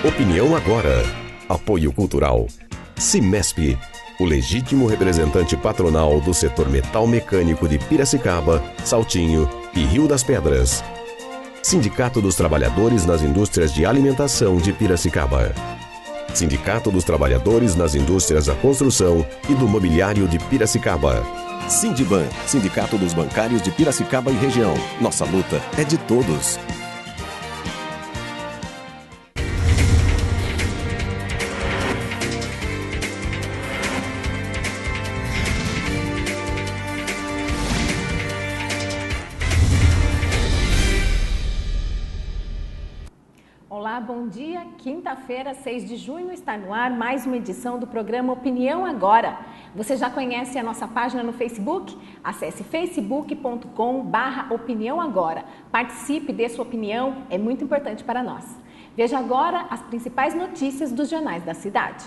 Opinião agora. Apoio Cultural. Cimesp, o legítimo representante patronal do setor metal mecânico de Piracicaba, Saltinho e Rio das Pedras. Sindicato dos Trabalhadores nas Indústrias de Alimentação de Piracicaba. Sindicato dos Trabalhadores nas Indústrias da Construção e do Mobiliário de Piracicaba. Sindiban, Sindicato dos Bancários de Piracicaba e Região. Nossa luta é de todos. Olá, bom dia. Quinta-feira, 6 de junho, está no ar mais uma edição do programa Opinião Agora. Você já conhece a nossa página no Facebook? Acesse facebook.com/Opinião Agora. Participe, dê sua opinião, é muito importante para nós. Veja agora as principais notícias dos jornais da cidade.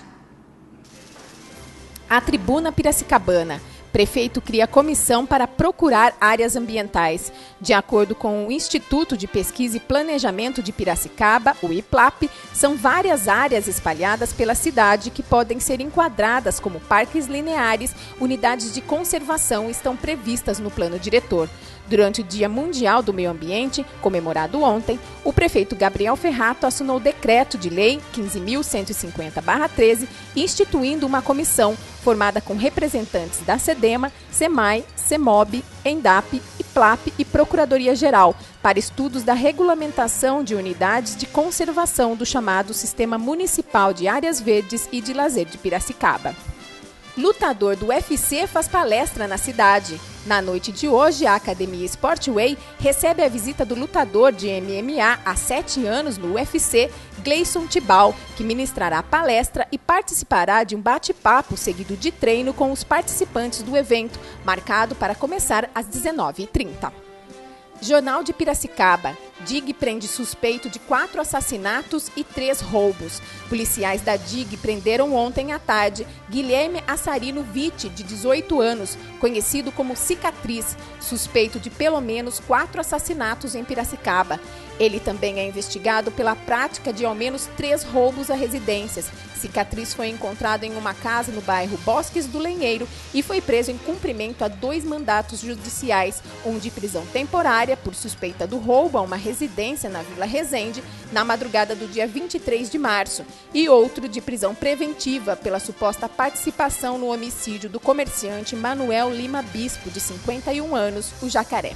A Tribuna Piracicabana. Prefeito cria comissão para procurar áreas ambientais. De acordo com o Instituto de Pesquisa e Planejamento de Piracicaba, o IPLAP, são várias áreas espalhadas pela cidade que podem ser enquadradas como parques lineares. Unidades de conservação estão previstas no plano diretor. Durante o Dia Mundial do Meio Ambiente, comemorado ontem, o prefeito Gabriel Ferrato assinou o decreto de lei 15.150/13, instituindo uma comissão formada com representantes da SEDEMA, SEMAI, CEMOB, ENDAP, IPLAP e Procuradoria-Geral, para estudos da regulamentação de unidades de conservação do chamado Sistema Municipal de Áreas Verdes e de Lazer de Piracicaba. Lutador do UFC faz palestra na cidade. Na noite de hoje, a Academia Sportway recebe a visita do lutador de MMA há 7 anos no UFC, Gleison Tibau, que ministrará a palestra e participará de um bate-papo seguido de treino com os participantes do evento, marcado para começar às 19h30. Jornal de Piracicaba. DIG prende suspeito de 4 assassinatos e 3 roubos. Policiais da DIG prenderam ontem à tarde Guilherme Assarino Vitti, de 18 anos, conhecido como Cicatriz, suspeito de pelo menos 4 assassinatos em Piracicaba. Ele também é investigado pela prática de ao menos 3 roubos a residências. Cicatriz foi encontrado em uma casa no bairro Bosques do Lenheiro e foi preso em cumprimento a 2 mandatos judiciais, um de prisão temporária por suspeita do roubo a uma residência na Vila Resende, na madrugada do dia 23 de março, e outro de prisão preventiva pela suposta participação no homicídio do comerciante Manuel Lima Bispo, de 51 anos, o Jacaré.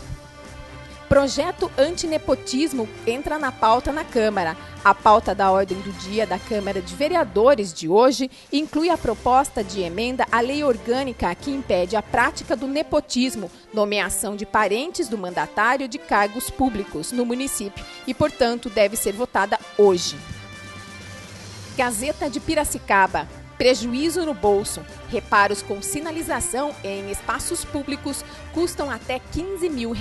Projeto antinepotismo entra na pauta na Câmara. A pauta da ordem do dia da Câmara de Vereadores de hoje inclui a proposta de emenda à lei orgânica que impede a prática do nepotismo, nomeação de parentes do mandatário de cargos públicos no município e, portanto, deve ser votada hoje. Gazeta de Piracicaba. Prejuízo no bolso. Reparos com sinalização em espaços públicos custam até R$15 mil.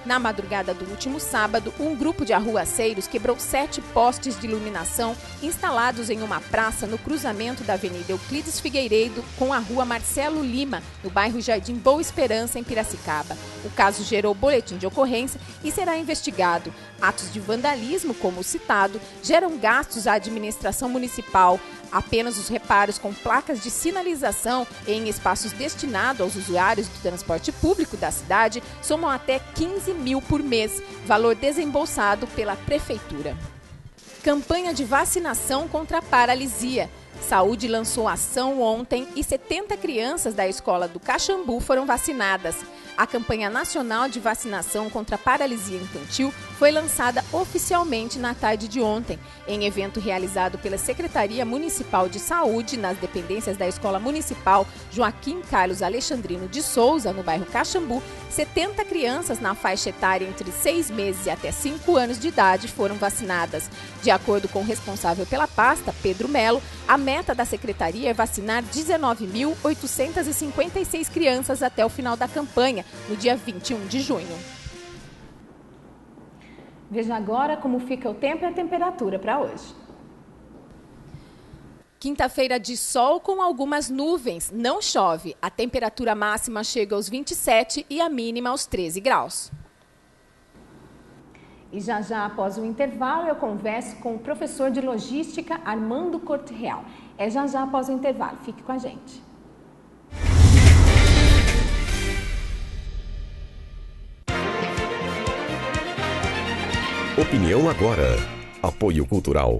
Na madrugada do último sábado, um grupo de arruaceiros quebrou 7 postes de iluminação instalados em uma praça no cruzamento da Avenida Euclides Figueiredo com a Rua Marcelo Lima, no bairro Jardim Boa Esperança, em Piracicaba. O caso gerou boletim de ocorrência e será investigado. Atos de vandalismo, como citado, geram gastos à administração municipal. Apenas os reparos com placas de sinalização em espaços destinados aos usuários do transporte público da cidade somam até R$15 mil por mês, valor desembolsado pela Prefeitura. Campanha de vacinação contra a paralisia. Saúde lançou ação ontem e 70 crianças da escola do Caxambu foram vacinadas. A campanha nacional de vacinação contra a paralisia infantil foi lançada oficialmente na tarde de ontem, em evento realizado pela Secretaria Municipal de Saúde nas dependências da Escola Municipal Joaquim Carlos Alexandrino de Souza, no bairro Caxambu. 70 crianças na faixa etária entre 6 meses e até 5 anos de idade foram vacinadas. De acordo com o responsável pela pasta, Pedro Melo, a meta da Secretaria é vacinar 19.856 crianças até o final da campanha, no dia 21 de junho. Veja agora como fica o tempo e a temperatura para hoje. Quinta-feira de sol com algumas nuvens, não chove. A temperatura máxima chega aos 27 e a mínima aos 13 graus. E já após o intervalo eu converso com o professor de logística Armando Corte Real. É já após o intervalo, fique com a gente. Opinião agora. Apoio cultural.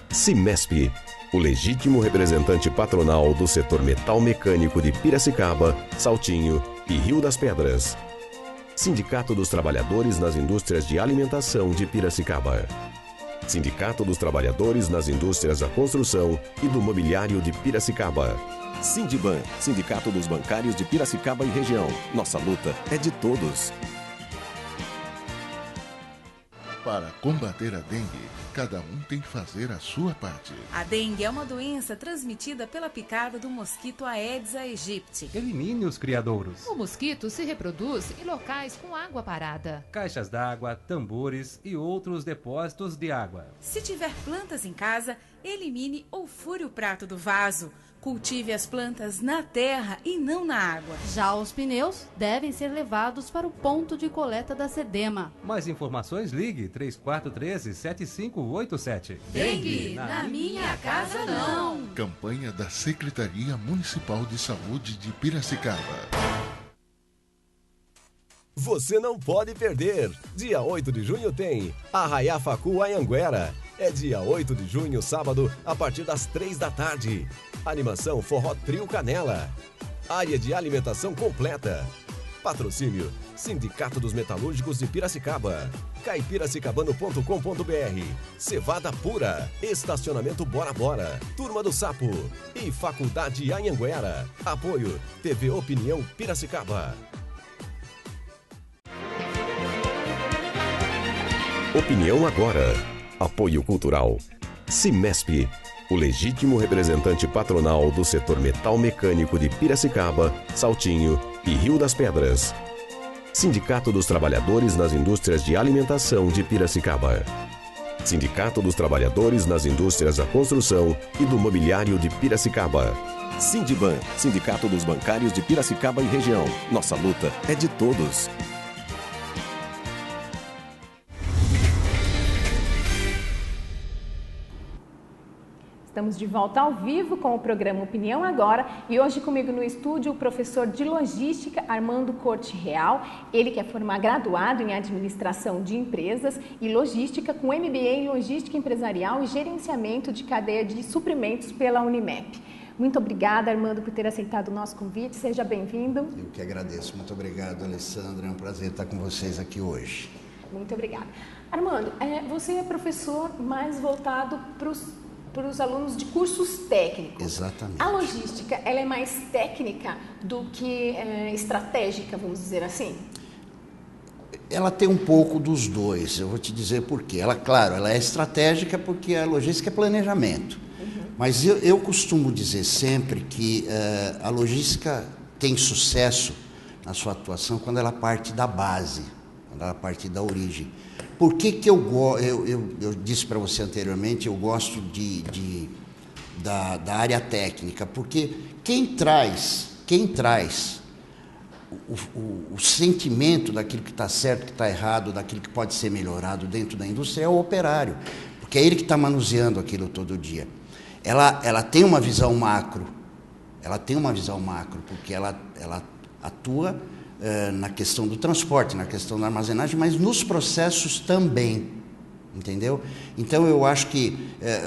Cimesp, o legítimo representante patronal do setor metal mecânico de Piracicaba, Saltinho e Rio das Pedras. Sindicato dos Trabalhadores nas Indústrias de Alimentação de Piracicaba. Sindicato dos Trabalhadores nas Indústrias da Construção e do Mobiliário de Piracicaba. Sindiban, Sindicato dos Bancários de Piracicaba e região. Nossa luta é de todos. Para combater a dengue, cada um tem que fazer a sua parte. A dengue é uma doença transmitida pela picada do mosquito Aedes aegypti. Elimine os criadouros. O mosquito se reproduz em locais com água parada. Caixas d'água, tambores e outros depósitos de água. Se tiver plantas em casa, elimine ou fure o prato do vaso. Cultive as plantas na terra e não na água. Já os pneus devem ser levados para o ponto de coleta da SEDEMA. Mais informações, ligue 3413-7587. Dengue, na minha casa não. Campanha da Secretaria Municipal de Saúde de Piracicaba. Você não pode perder. Dia 8 de junho tem Arraiá Facu Anhanguera. É dia 8 de junho, sábado, a partir das 3 da tarde. Animação Forró Trio Canela. Área de alimentação completa. Patrocínio Sindicato dos Metalúrgicos de Piracicaba. caipiracicabano.com.br. Cevada Pura. Estacionamento Bora Bora. Turma do Sapo. E Faculdade Anhanguera. Apoio TV Opinião Piracicaba. Opinião agora. Apoio cultural. Cimesp, o legítimo representante patronal do setor metal mecânico de Piracicaba, Saltinho e Rio das Pedras. Sindicato dos Trabalhadores nas Indústrias de Alimentação de Piracicaba. Sindicato dos Trabalhadores nas Indústrias da Construção e do Mobiliário de Piracicaba. Sindiban, Sindicato dos Bancários de Piracicaba e região. Nossa luta é de todos. Estamos de volta ao vivo com o programa Opinião Agora e hoje comigo no estúdio o professor de Logística Armando Corte Real, ele que é graduado em Administração de Empresas e Logística com MBA em Logística Empresarial e Gerenciamento de Cadeia de Suprimentos pela Unimep. Muito obrigada, Armando, por ter aceitado o nosso convite, seja bem-vindo. Eu que agradeço, muito obrigado, Alessandra, é um prazer estar com vocês aqui hoje. Muito obrigada. Armando, você é professor mais voltado para os alunos de cursos técnicos. Exatamente. A logística, ela é mais técnica do que estratégica, vamos dizer assim? Ela tem um pouco dos dois, eu vou te dizer por quê. Claro, ela é estratégica porque a logística é planejamento. Mas eu costumo dizer sempre que a logística tem sucesso na sua atuação quando ela parte da base, quando ela parte da origem. Por que eu disse para você anteriormente, eu gosto da área técnica? Porque quem traz o sentimento daquilo que está certo, que está errado, daquilo que pode ser melhorado dentro da indústria é o operário, porque é ele que está manuseando aquilo todo dia. Ela tem uma visão macro, porque ela atua na questão do transporte, na questão da armazenagem, mas nos processos também, entendeu? Então eu acho que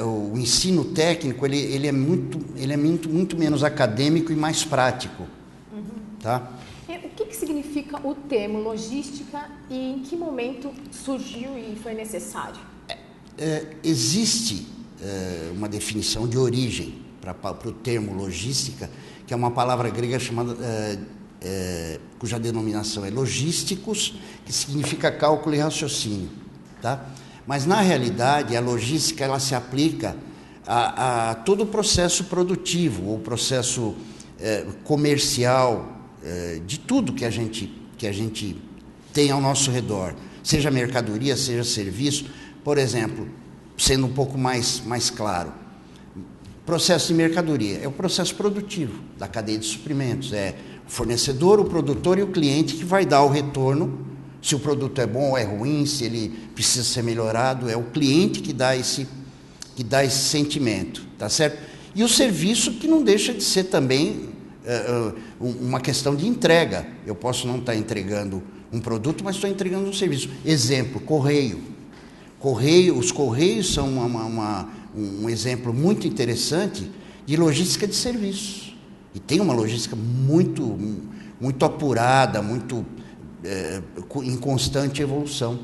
o ensino técnico ele é muito menos acadêmico e mais prático, tá? O que significa o termo logística e em que momento surgiu e foi necessário? Existe uma definição de origem para o termo logística, que é uma palavra grega chamada cuja denominação é logísticos, que significa cálculo e raciocínio, tá? Mas na realidade a logística ela se aplica a todo o processo produtivo, o processo comercial, de tudo que a gente tem ao nosso redor, seja mercadoria, seja serviço. Por exemplo, sendo um pouco mais claro, processo de mercadoria é o processo produtivo da cadeia de suprimentos, é o fornecedor, o produtor e o cliente que vai dar o retorno se o produto é bom ou é ruim, se ele precisa ser melhorado. É o cliente que dá esse sentimento, tá certo? E o serviço, que não deixa de ser também uma questão de entrega. Eu posso não estar entregando um produto, mas estou entregando um serviço. Exemplo, correio. Os correios são um exemplo muito interessante de logística de serviços. E tem uma logística muito apurada, muito em constante evolução.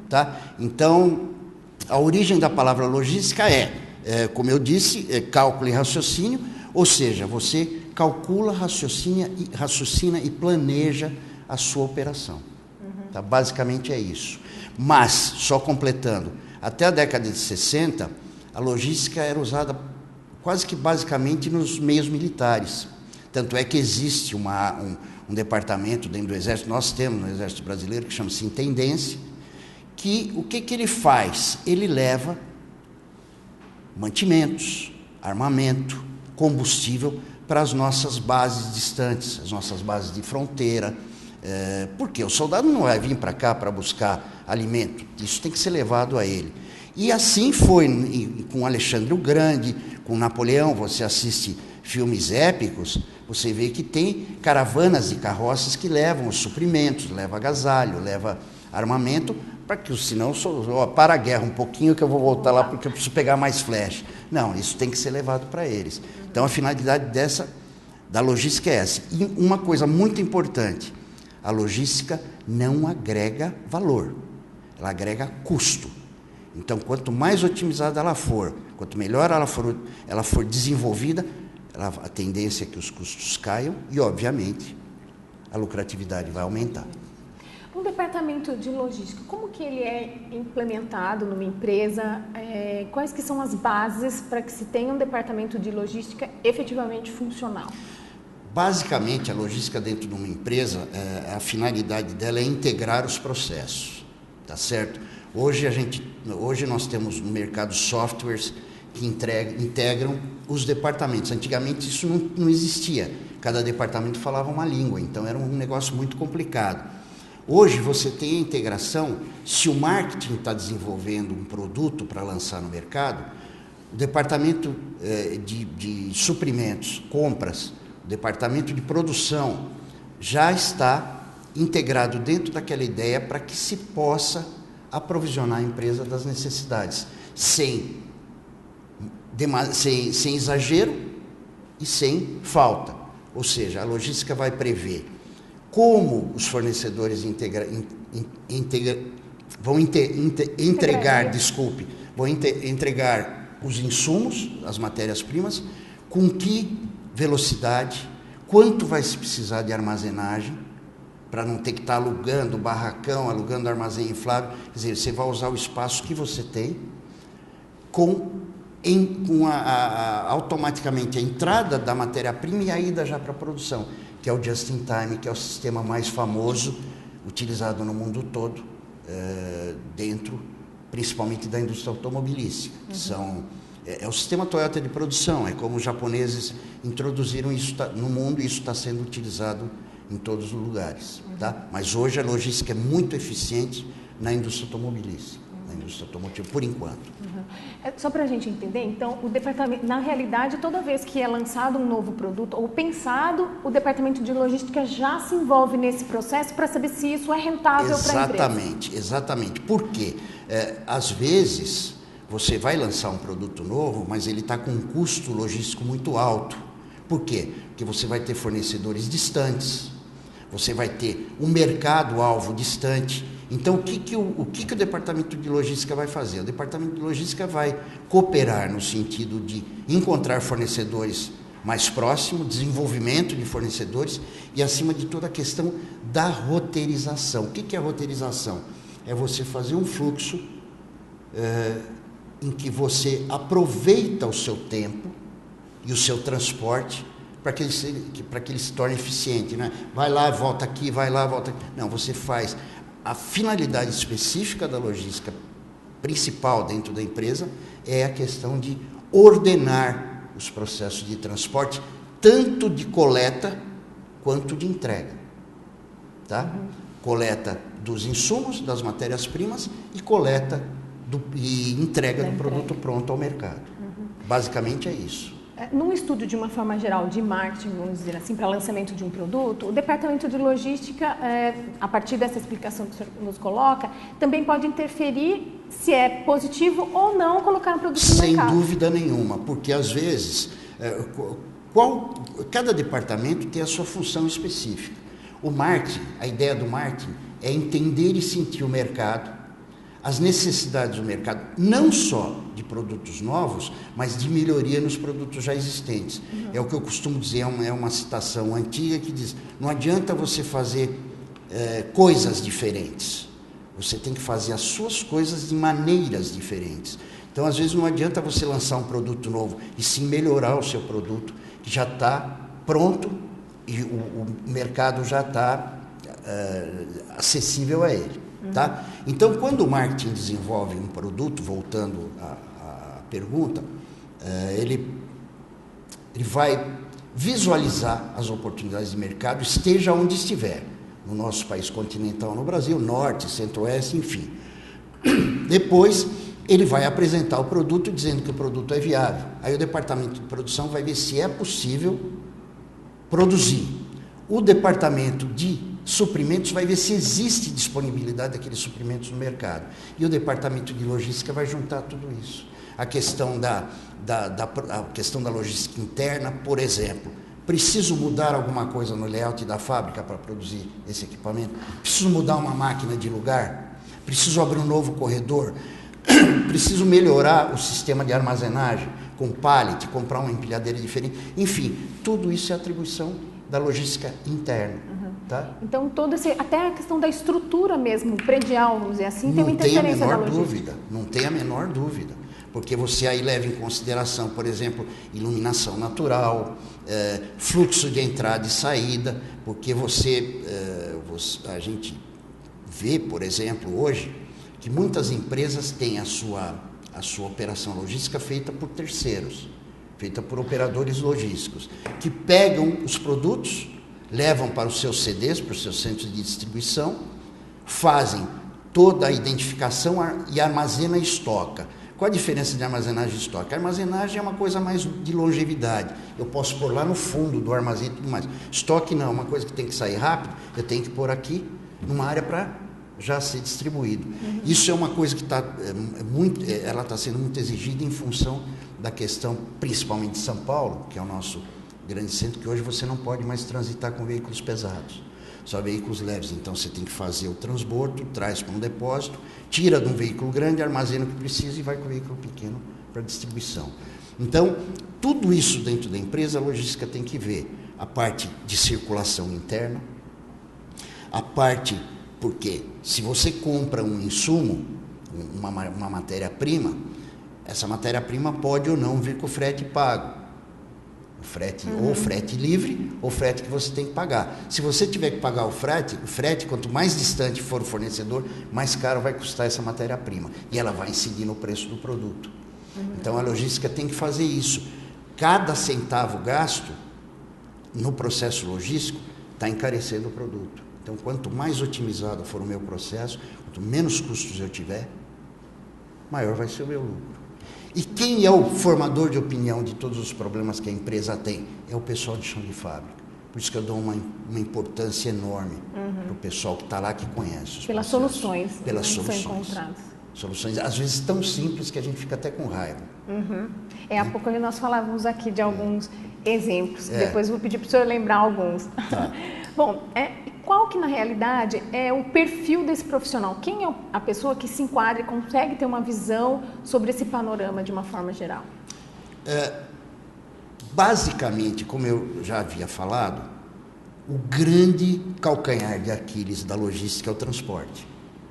Tá? Então, a origem da palavra logística como eu disse, cálculo e raciocínio, ou seja, você calcula, raciocina e planeja a sua operação. Tá? Basicamente é isso. Mas, só completando, até a década de 60, a logística era usada quase que basicamente nos meios militares. Tanto é que existe um departamento dentro do Exército, nós temos no Exército Brasileiro, que chama-se Intendência, que o que ele faz? Ele leva mantimentos, armamento, combustível para as nossas bases distantes, as nossas bases de fronteira, porque o soldado não vai vir para cá para buscar alimento, isso tem que ser levado a ele. E assim foi com Alexandre o Grande, com Napoleão. Você assiste filmes épicos, você vê que tem caravanas de carroças que levam os suprimentos, leva agasalho, leva armamento, para que senão para a guerra um pouquinho que eu vou voltar lá porque eu preciso pegar mais flecha. Não, isso tem que ser levado para eles. Então a finalidade da logística é essa. E uma coisa muito importante, a logística não agrega valor, ela agrega custo. Então, quanto mais otimizada ela for, quanto melhor ela for desenvolvida, a tendência é que os custos caiam e, obviamente, a lucratividade vai aumentar. Um departamento de logística, como que ele é implementado numa empresa? Quais que são as bases para que se tenha um departamento de logística efetivamente funcional? Basicamente, a logística dentro de uma empresa, a finalidade dela é integrar os processos, tá certo? Hoje nós temos no mercado softwares que integram os departamentos. Antigamente isso não existia. Cada departamento falava uma língua, então era um negócio muito complicado. Hoje você tem a integração. Se o marketing está desenvolvendo um produto para lançar no mercado, o departamento de suprimentos, compras, o departamento de produção já está integrado dentro daquela ideia para que se possa aprovisionar a empresa das necessidades, sem exagero e sem falta. Ou seja, a logística vai prever como os fornecedores vão entregar os insumos, as matérias-primas, com que velocidade, quanto vai se precisar de armazenagem, para não ter que estar alugando barracão, alugando armazém inflável. Quer dizer, você vai usar o espaço que você tem automaticamente a entrada da matéria-prima e a ida já para a produção, que é o just-in-time, que é o sistema mais famoso, utilizado no mundo todo, dentro, principalmente da indústria automobilística, que é o sistema Toyota de produção. É como os japoneses introduziram isso no mundo, e isso está sendo utilizado em todos os lugares. Tá? Mas hoje a logística é muito eficiente na indústria automobilística, na indústria automotiva, por enquanto. Só para a gente entender, então, o departamento, na realidade, toda vez que é lançado um novo produto ou pensado, o departamento de logística já se envolve nesse processo para saber se isso é rentável para a empresa. Exatamente. Por quê? Às vezes, você vai lançar um produto novo, mas ele está com um custo logístico muito alto. Por quê? Porque você vai ter fornecedores distantes, você vai ter um mercado-alvo distante. Então, o que o departamento de logística vai fazer? O departamento de logística vai cooperar no sentido de encontrar fornecedores mais próximos, desenvolvimento de fornecedores e, acima de tudo, a questão da roteirização. O que é a roteirização? É você fazer um fluxo em que você aproveita o seu tempo e o seu transporte para que ele se torne eficiente, né? Vai lá, volta aqui, vai lá, volta aqui. Não, você faz. A finalidade específica da logística principal dentro da empresa é a questão de ordenar os processos de transporte, tanto de coleta quanto de entrega. Tá? coleta dos insumos, das matérias-primas e coleta e entrega do produto pronto ao mercado. Basicamente é isso. Num estudo, de uma forma geral, de marketing, vamos dizer assim, para lançamento de um produto, o departamento de logística, a partir dessa explicação que o senhor nos coloca, também pode interferir se é positivo ou não colocar um produto no mercado. Sem dúvida nenhuma, porque às vezes cada departamento tem a sua função específica. O marketing, a ideia do marketing é entender e sentir o mercado, as necessidades do mercado, não só de produtos novos, mas de melhoria nos produtos já existentes. É o que eu costumo dizer, é uma citação antiga que diz: não adianta você fazer coisas diferentes, você tem que fazer as suas coisas de maneiras diferentes. Então, às vezes, não adianta você lançar um produto novo, e sim melhorar o seu produto, que já está pronto e o mercado já está acessível a ele. Tá? Então, quando o marketing desenvolve um produto, voltando à pergunta, ele vai visualizar as oportunidades de mercado, esteja onde estiver, no nosso país continental, no Brasil, norte, centro-oeste, enfim. Depois, ele vai apresentar o produto dizendo que o produto é viável. Aí o departamento de produção vai ver se é possível produzir. O departamento de suprimentos vai ver se existe disponibilidade daqueles suprimentos no mercado. E o departamento de logística vai juntar tudo isso. A questão da logística interna, por exemplo. Preciso mudar alguma coisa no layout da fábrica para produzir esse equipamento? Preciso mudar uma máquina de lugar? Preciso abrir um novo corredor? Preciso melhorar o sistema de armazenagem com pallet, comprar uma empilhadeira diferente? Enfim, tudo isso é atribuição da logística interna. Tá? Então, até a questão da estrutura mesmo, predial, vamos dizer assim, tem uma interferência da logística. Não tem a menor dúvida, porque você aí leva em consideração, por exemplo, iluminação natural, fluxo de entrada e saída, porque a gente vê, por exemplo, hoje, que muitas empresas têm a sua operação logística feita por terceiros, feita por operadores logísticos, que pegam os produtos, levam para os seus CDs, para os seus centros de distribuição, fazem toda a identificação e armazena e estoca. Qual a diferença de armazenagem e estoque? A armazenagem é uma coisa mais de longevidade. Eu posso pôr lá no fundo do armazém e tudo mais. Estoque não, é uma coisa que tem que sair rápido, eu tenho que pôr aqui numa área para já ser distribuído. Isso é uma coisa que ela está sendo muito exigida em função da questão, principalmente de São Paulo, que é o nosso grande centro, que hoje você não pode mais transitar com veículos pesados, só veículos leves. Então você tem que fazer o transbordo, traz para um depósito, tira de um veículo grande, armazena o que precisa e vai com o veículo pequeno para distribuição. Então, tudo isso dentro da empresa, a logística tem que ver a parte de circulação interna, a parte, porque se você compra um insumo, uma matéria-prima, essa matéria-prima pode ou não vir com o frete pago. Frete, ou frete livre, ou frete que você tem que pagar. Se você tiver que pagar o frete, quanto mais distante for o fornecedor, mais caro vai custar essa matéria-prima. E ela vai incidir no preço do produto. Então, a logística tem que fazer isso. Cada centavo gasto no processo logístico está encarecendo o produto. Então, quanto mais otimizado for o meu processo, quanto menos custos eu tiver, maior vai ser o meu lucro. E quem é o formador de opinião de todos os problemas que a empresa tem? É o pessoal de chão de fábrica. Por isso que eu dou uma importância enorme para o pessoal que está lá, que conhece os pelas processos. Soluções. Pelas são soluções. encontradas. Soluções, às vezes, tão simples que a gente fica até com raiva. Há pouco nós falávamos aqui de alguns exemplos. Depois vou pedir para o senhor lembrar alguns. Tá. Bom, qual que na realidade é o perfil desse profissional? Quem é a pessoa que se enquadra e consegue ter uma visão sobre esse panorama de uma forma geral? Basicamente, como eu já havia falado, o grande calcanhar de Aquiles da logística é o transporte.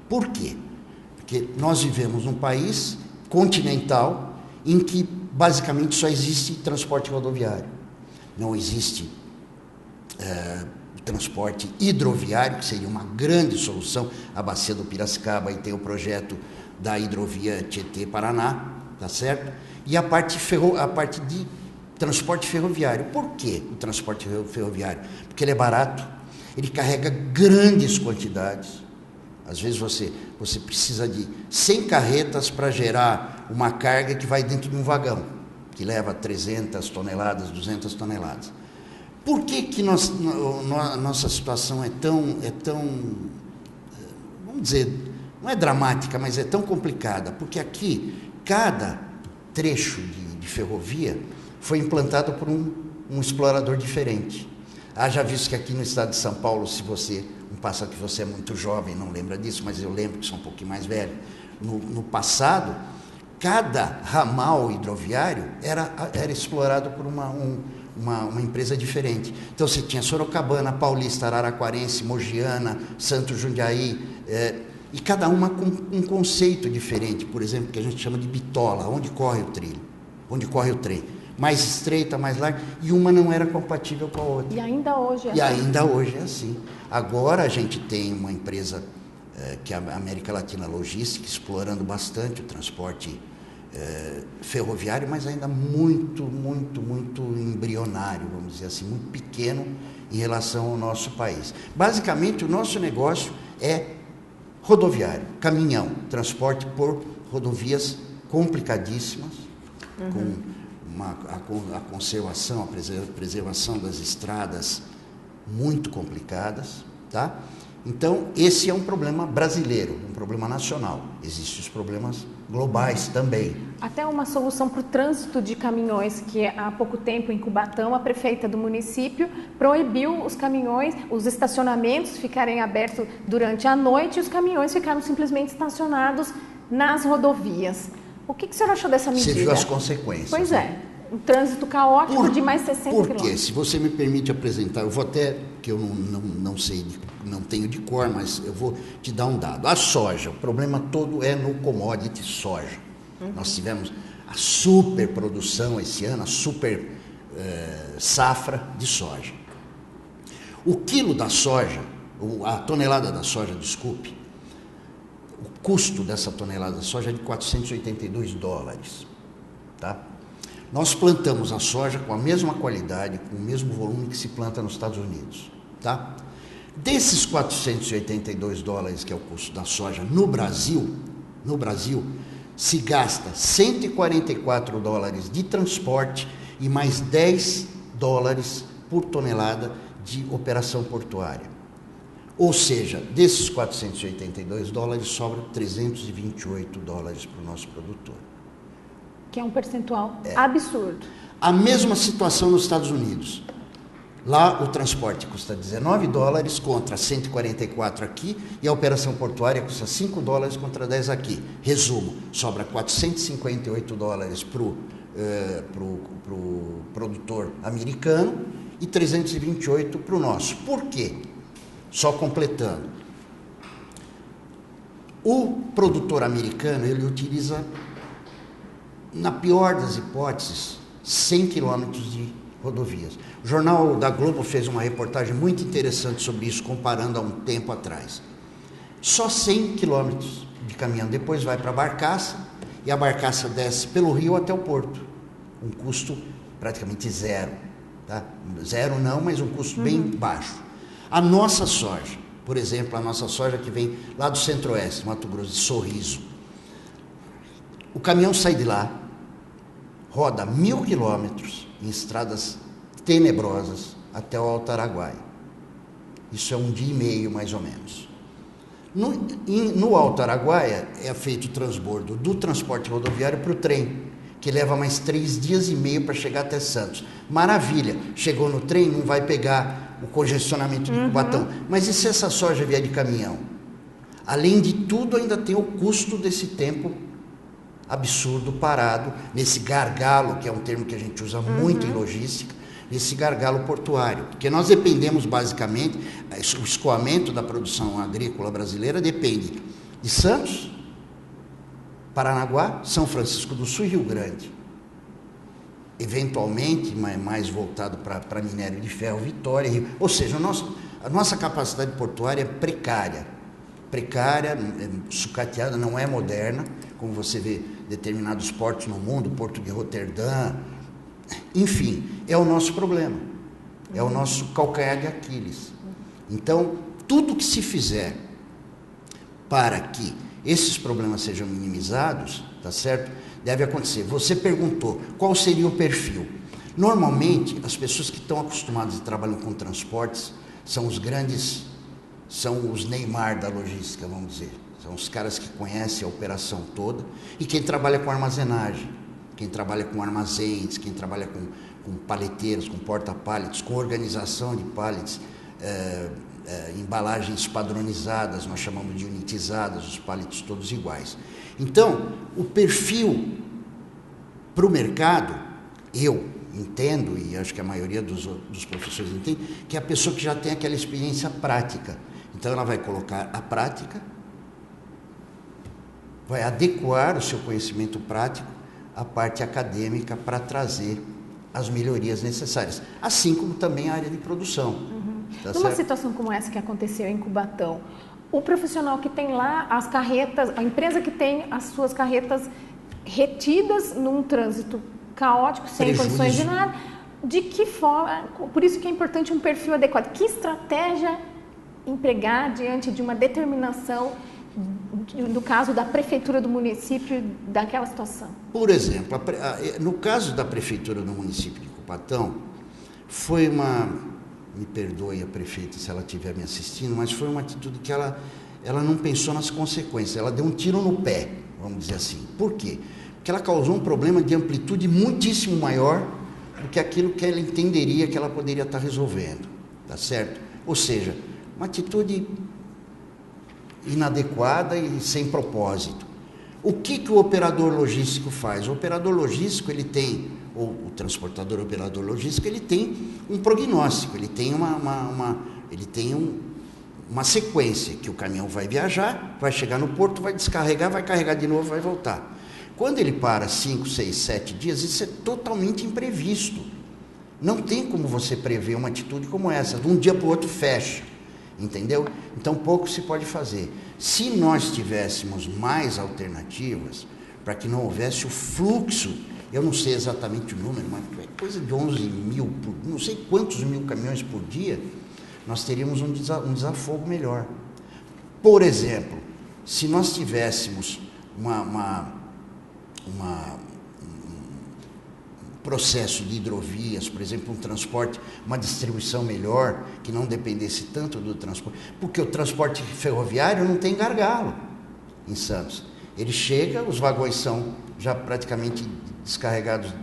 Por quê? Porque nós vivemos num país continental em que basicamente só existe transporte rodoviário. Não existe transporte hidroviário, que seria uma grande solução. A bacia do Piracicaba, aí tem o projeto da hidrovia Tietê-Paraná, tá certo? E a parte de transporte ferroviário. Por que o transporte ferroviário? Porque ele é barato, Ele carrega grandes quantidades. Às vezes você precisa de 100 carretas para gerar uma carga que vai dentro de um vagão, que leva 300 toneladas, 200 toneladas. Por que nossa situação é tão, vamos dizer, não é dramática, mas é tão complicada? Porque aqui, cada trecho de ferrovia foi implantado por um explorador diferente. Haja visto que aqui no estado de São Paulo, um passado que você é muito jovem, não lembra disso, mas eu lembro que sou um pouquinho mais velho, no passado, cada ramal hidroviário era explorado por uma empresa diferente. Então você tinha Sorocabana, Paulista, Araraquarense, Mogiana, Santos Jundiaí, e cada uma com um conceito diferente, por exemplo, que a gente chama de bitola, onde corre o trilho, onde corre o trem. Mais estreita, mais larga, e uma não era compatível com a outra. E ainda hoje é assim. E ainda hoje é assim. Agora a gente tem uma empresa que é a América Latina Logística, explorando bastante o transporte ferroviário, mas ainda muito embrionário, vamos dizer assim, muito pequeno em relação ao nosso país. Basicamente, o nosso negócio é rodoviário, caminhão, transporte por rodovias complicadíssimas, com a conservação, a preservação das estradas muito complicadas, tá? Então, esse é um problema brasileiro, um problema nacional. Existem os problemas globais também. Até uma solução para o trânsito de caminhões, que há pouco tempo em Cubatão, a prefeita do município proibiu os caminhões, os estacionamentos ficarem abertos durante a noite e os caminhões ficaram simplesmente estacionados nas rodovias. O que o senhor achou dessa medida? Você viu as consequências. Pois é, um trânsito caótico de mais 60 quilômetros. Por quê? Se você me permite apresentar, eu vou até, que eu não sei, não tenho de cor, mas eu vou te dar um dado. A soja, o problema todo é no commodity soja. Nós tivemos a superprodução esse ano, a super safra de soja. O quilo da soja, a tonelada da soja, desculpe, o custo dessa tonelada de soja é de $482, tá? Nós plantamos a soja com a mesma qualidade, com o mesmo volume que se planta nos Estados Unidos, tá? Desses $482, que é o custo da soja no Brasil se gasta $144 de transporte e mais $10 por tonelada de operação portuária. Ou seja, desses $482, sobra $328 para o nosso produtor. Que é um percentual absurdo. A mesma situação nos Estados Unidos. Lá o transporte custa $19 contra 144 aqui e a operação portuária custa $5 contra 10 aqui. Resumo, sobra $458 para o produtor americano e 328 para o nosso. Por quê? Só completando. O produtor americano, ele utiliza, na pior das hipóteses, 100 quilômetros de rodovias. O Jornal da Globo fez uma reportagem muito interessante sobre isso, comparando há um tempo atrás. Só 100 quilômetros de caminhão. Depois vai para a barcaça e a barcaça desce pelo rio até o porto. Um custo praticamente zero. Tá? Zero não, mas um custo bem baixo. A nossa soja, por exemplo, a nossa soja que vem lá do Centro-Oeste, Mato Grosso, de Sorriso. O caminhão sai de lá, roda 1.000 quilômetros em estradas tenebrosas até o Alto Araguaia. Isso é 1 dia e meio, mais ou menos. No Alto Araguaia é feito o transbordo do transporte rodoviário para o trem, que leva mais 3 dias e meio para chegar até Santos. Maravilha, chegou no trem, não vai pegar o congestionamento de Cubatão. Mas e se essa soja vier de caminhão? Além de tudo, ainda tem o custo desse tempo absurdo parado, nesse gargalo, que é um termo que a gente usa muito em logística, nesse gargalo portuário. Porque nós dependemos basicamente, o escoamento da produção agrícola brasileira depende de Santos, Paranaguá, São Francisco do Sul e Rio Grande. Eventualmente, mais voltado para minério de ferro, Vitória, Rio. Ou seja, a nossa capacidade portuária é precária, sucateada, não é moderna, como você vê determinados portos no mundo, o Porto de Roterdã, enfim, é o nosso problema, é o nosso calcanhar de Aquiles. Então, tudo que se fizer para que esses problemas sejam minimizados, tá certo? Deve acontecer. Você perguntou qual seria o perfil. Normalmente, as pessoas que estão acostumadas e trabalham com transportes são os grandes, são os Neymar da logística, vamos dizer. São os caras que conhecem a operação toda. E quem trabalha com armazenagem, quem trabalha com armazéns, quem trabalha com paleteiros, com porta-pallets, com organização de pallets, embalagens padronizadas, nós chamamos de unitizadas, os pallets todos iguais. Então, o perfil para o mercado, eu entendo, e acho que a maioria dos professores entende, que é a pessoa que já tem aquela experiência prática. Então, ela vai colocar a prática, vai adequar o seu conhecimento prático à parte acadêmica para trazer as melhorias necessárias, assim como também a área de produção. Tá Numa certo? situação como essa que aconteceu em Cubatão, o profissional que tem lá as carretas, a empresa que tem as suas carretas retidas num trânsito caótico, sem condições de nada, de que forma, por isso que é importante um perfil adequado, que estratégia empregar diante de uma determinação, no caso da prefeitura do município, daquela situação? Por exemplo, no caso da prefeitura do município de Cubatão, foi me perdoe a prefeita se ela estiver me assistindo, mas foi uma atitude que ela não pensou nas consequências, ela deu um tiro no pé, vamos dizer assim. Por quê? Porque ela causou um problema de amplitude muitíssimo maior do que aquilo que ela entenderia que ela poderia estar resolvendo, tá certo? Ou seja, uma atitude inadequada e sem propósito. O que o operador logístico faz? O operador logístico, ele tem, ou o transportador operador logístico, ele tem um prognóstico, ele tem uma sequência, que o caminhão vai viajar, vai chegar no porto, vai descarregar, vai carregar de novo, vai voltar. Quando ele para 5, 6, 7 dias, isso é totalmente imprevisto. Não tem como você prever uma atitude como essa, de um dia para o outro fecha. Entendeu? Então, pouco se pode fazer. Se nós tivéssemos mais alternativas, para que não houvesse o fluxo, eu não sei exatamente o número, mas é coisa de 11 mil, não sei quantos mil caminhões por dia, nós teríamos um desafogo melhor. Por exemplo, se nós tivéssemos um processo de hidrovias, por exemplo, um transporte, uma distribuição melhor, que não dependesse tanto do transporte, porque o transporte ferroviário não tem gargalo em Santos. Ele chega, os vagões são já praticamente descarregados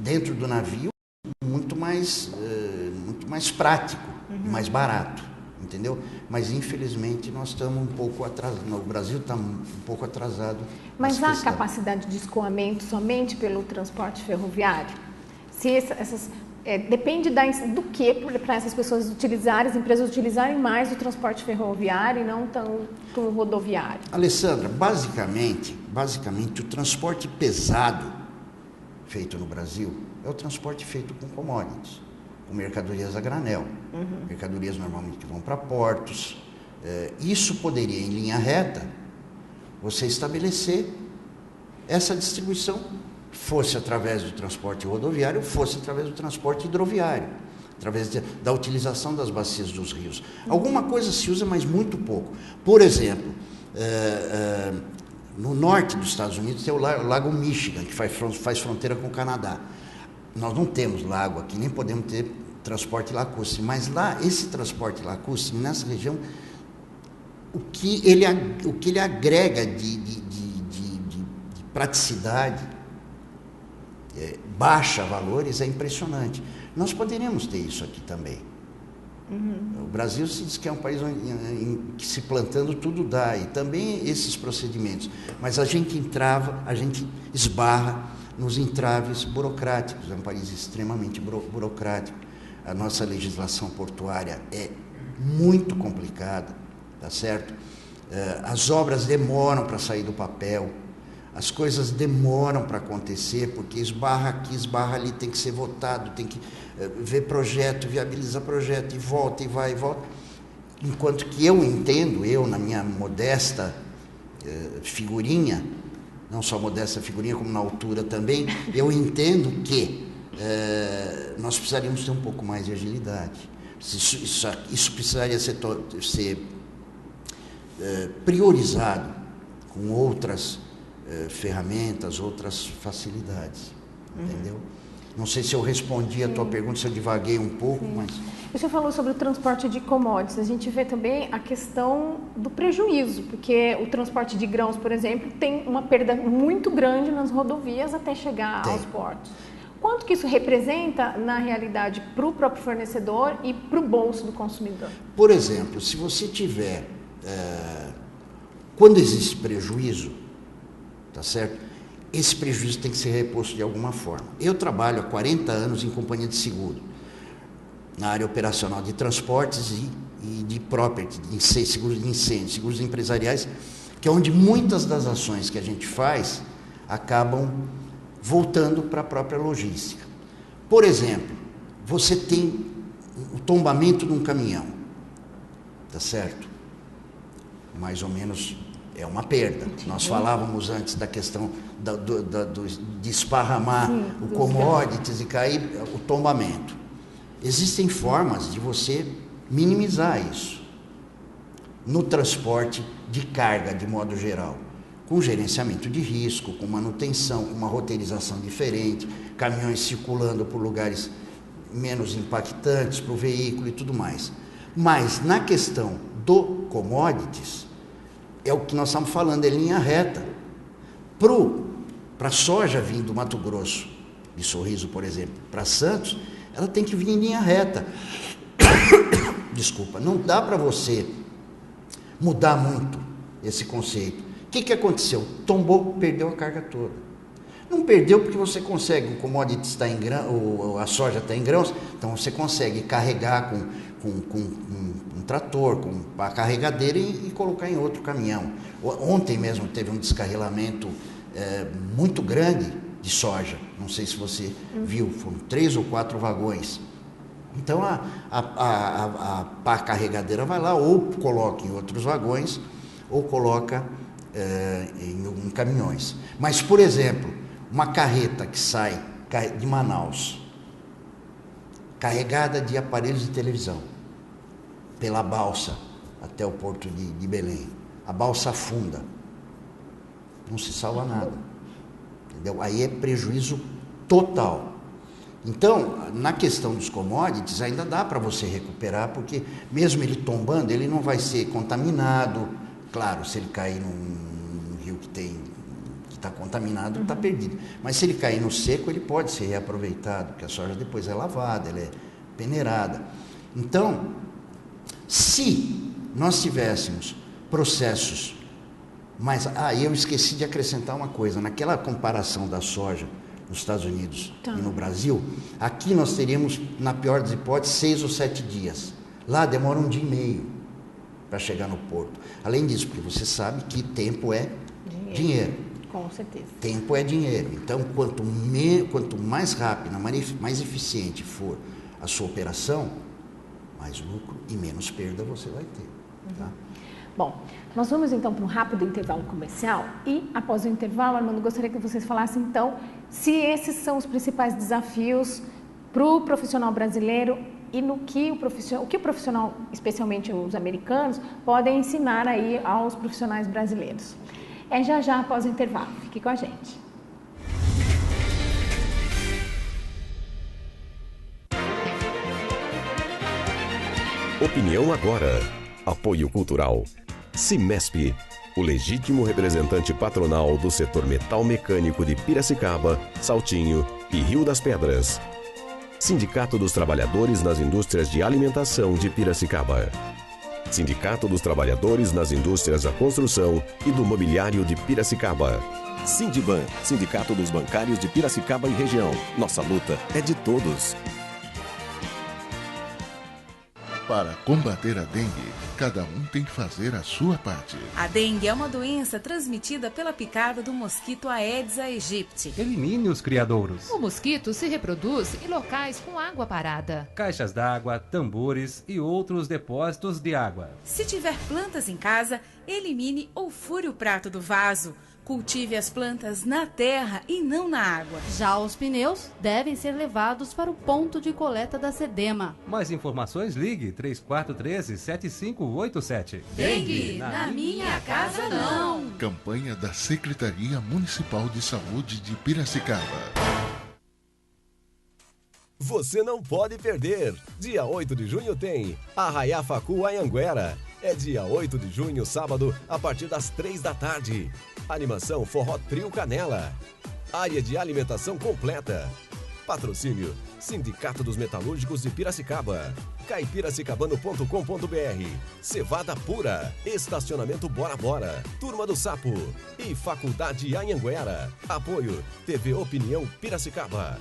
dentro do navio, muito mais prático, mais barato, entendeu? Mas infelizmente nós estamos um pouco atrasados, o Brasil está um pouco atrasado. Mas há capacidade de escoamento somente pelo transporte ferroviário? Se depende do que para essas pessoas utilizarem, as empresas utilizarem mais o transporte ferroviário e não tanto o rodoviário? Alessandra, basicamente o transporte pesado feito no Brasil é o transporte feito com commodities, com mercadorias a granel, mercadorias normalmente que vão para portos. Isso poderia, em linha reta, você estabelecer essa distribuição, fosse através do transporte rodoviário, fosse através do transporte hidroviário, através da utilização das bacias dos rios. Alguma coisa se usa, mas muito pouco. Por exemplo, no norte dos Estados Unidos tem o Lago Michigan, que faz fronteira com o Canadá. Nós não temos lago aqui, nem podemos ter transporte lacustre, mas lá, esse transporte lacustre, nessa região, o que ele agrega de praticidade, baixa valores, é impressionante. Nós poderíamos ter isso aqui também. O Brasil se diz que é um país que se plantando tudo dá, e também esses procedimentos. Mas a gente esbarra nos entraves burocráticos, é um país extremamente burocrático. A nossa legislação portuária é muito complicada, tá certo? As obras demoram para sair do papel, as coisas demoram para acontecer, porque esbarra aqui, esbarra ali, tem que ser votado, tem que ver projeto, viabilizar projeto, e volta, e vai, e volta. Enquanto que eu entendo, na minha modesta figurinha, não só modesta figurinha, como na altura também, eu entendo que nós precisaríamos ter um pouco mais de agilidade. Isso precisaria ser priorizado com outras ferramentas, outras facilidades, entendeu? Não sei se eu respondi a tua pergunta, se eu divaguei um pouco, mas... O senhor falou sobre o transporte de commodities. A gente vê também a questão do prejuízo, porque o transporte de grãos, por exemplo, tem uma perda muito grande nas rodovias até chegar aos portos. Quanto que isso representa, na realidade, para o próprio fornecedor e para o bolso do consumidor? Por exemplo, se você tiver... quando existe prejuízo, tá certo? Esse prejuízo tem que ser reposto de alguma forma. Eu trabalho há 40 anos em companhia de seguro, na área operacional de transportes e de property, de seguros de incêndio, seguros empresariais, que é onde muitas das ações que a gente faz acabam voltando para a própria logística. Por exemplo, você tem o tombamento de um caminhão, tá certo? Mais ou menos é uma perda. Nós falávamos antes da questão de esparramar o commodities e cair o tombamento. Existem formas de você minimizar isso no transporte de carga, de modo geral, com gerenciamento de risco, com manutenção, com uma roteirização diferente, caminhões circulando por lugares menos impactantes para o veículo e tudo mais. Mas na questão do commodities, é o que nós estamos falando, é linha reta. Para a soja vindo do Mato Grosso, de Sorriso, por exemplo, para Santos, ela tem que vir em linha reta. Desculpa, não dá para você mudar muito esse conceito. O que aconteceu? Tombou, perdeu a carga toda. Não perdeu porque você consegue, o commodity está em grão, a soja está em grãos, então você consegue carregar com um trator, com a carregadeira e colocar em outro caminhão. Ontem mesmo teve um descarrilamento muito grande de soja, não sei se você viu, foram 3 ou 4 vagões. Então a pá carregadeira vai lá, ou coloca em outros vagões, ou coloca em caminhões. Mas, por exemplo, uma carreta que sai de Manaus, carregada de aparelhos de televisão, pela balsa até o porto de Belém, a balsa afunda, não se salva nada, entendeu? Aí é prejuízo total. Então, na questão dos commodities, ainda dá para você recuperar, porque mesmo ele tombando, ele não vai ser contaminado. Claro, se ele cair num rio que está contaminado, está perdido. Mas se ele cair no seco, ele pode ser reaproveitado, porque a soja depois é lavada, ela é peneirada. Então, se nós tivéssemos processos, mas eu esqueci de acrescentar uma coisa, naquela comparação da soja nos Estados Unidos e no Brasil, aqui nós teríamos, na pior das hipóteses, 6 ou 7 dias. Lá demora 1 dia e meio para chegar no porto. Além disso, porque você sabe que tempo é dinheiro. Com certeza. Tempo é dinheiro. Então, quanto mais rápida, mais eficiente for a sua operação, mais lucro e menos perda você vai ter. Tá? Bom, nós vamos então para um rápido intervalo comercial e, após o intervalo, Armando, gostaria que vocês falassem então se esses são os principais desafios para o profissional brasileiro e no que o profissional, especialmente os americanos, podem ensinar aí aos profissionais brasileiros. É já após o intervalo. Fique com a gente. Opinião agora. Apoio cultural. Cimesp, o legítimo representante patronal do setor metal mecânico de Piracicaba, Saltinho e Rio das Pedras. Sindicato dos Trabalhadores nas Indústrias de Alimentação de Piracicaba. Sindicato dos Trabalhadores nas Indústrias da Construção e do Mobiliário de Piracicaba. Sindiban, Sindicato dos Bancários de Piracicaba e Região. Nossa luta é de todos. Para combater a dengue, cada um tem que fazer a sua parte. A dengue é uma doença transmitida pela picada do mosquito Aedes aegypti. Elimine os criadouros. O mosquito se reproduz em locais com água parada. Caixas d'água, tambores e outros depósitos de água. Se tiver plantas em casa, elimine ou fure o prato do vaso. Cultive as plantas na terra e não na água. Já os pneus devem ser levados para o ponto de coleta da SEDEMA. Mais informações, ligue 3413-7587. Dengue, na minha casa não. Campanha da Secretaria Municipal de Saúde de Piracicaba. Você não pode perder. Dia 8 de junho tem Arraiá Facu Anhanguera. É dia 8 de junho, sábado, a partir das 3 da tarde. Animação Forró Trio Canela. Área de alimentação completa. Patrocínio Sindicato dos Metalúrgicos de Piracicaba. caipiracicabano.com.br. Cevada Pura. Estacionamento Bora Bora. Turma do Sapo. E Faculdade Anhanguera. Apoio TV Opinião Piracicaba.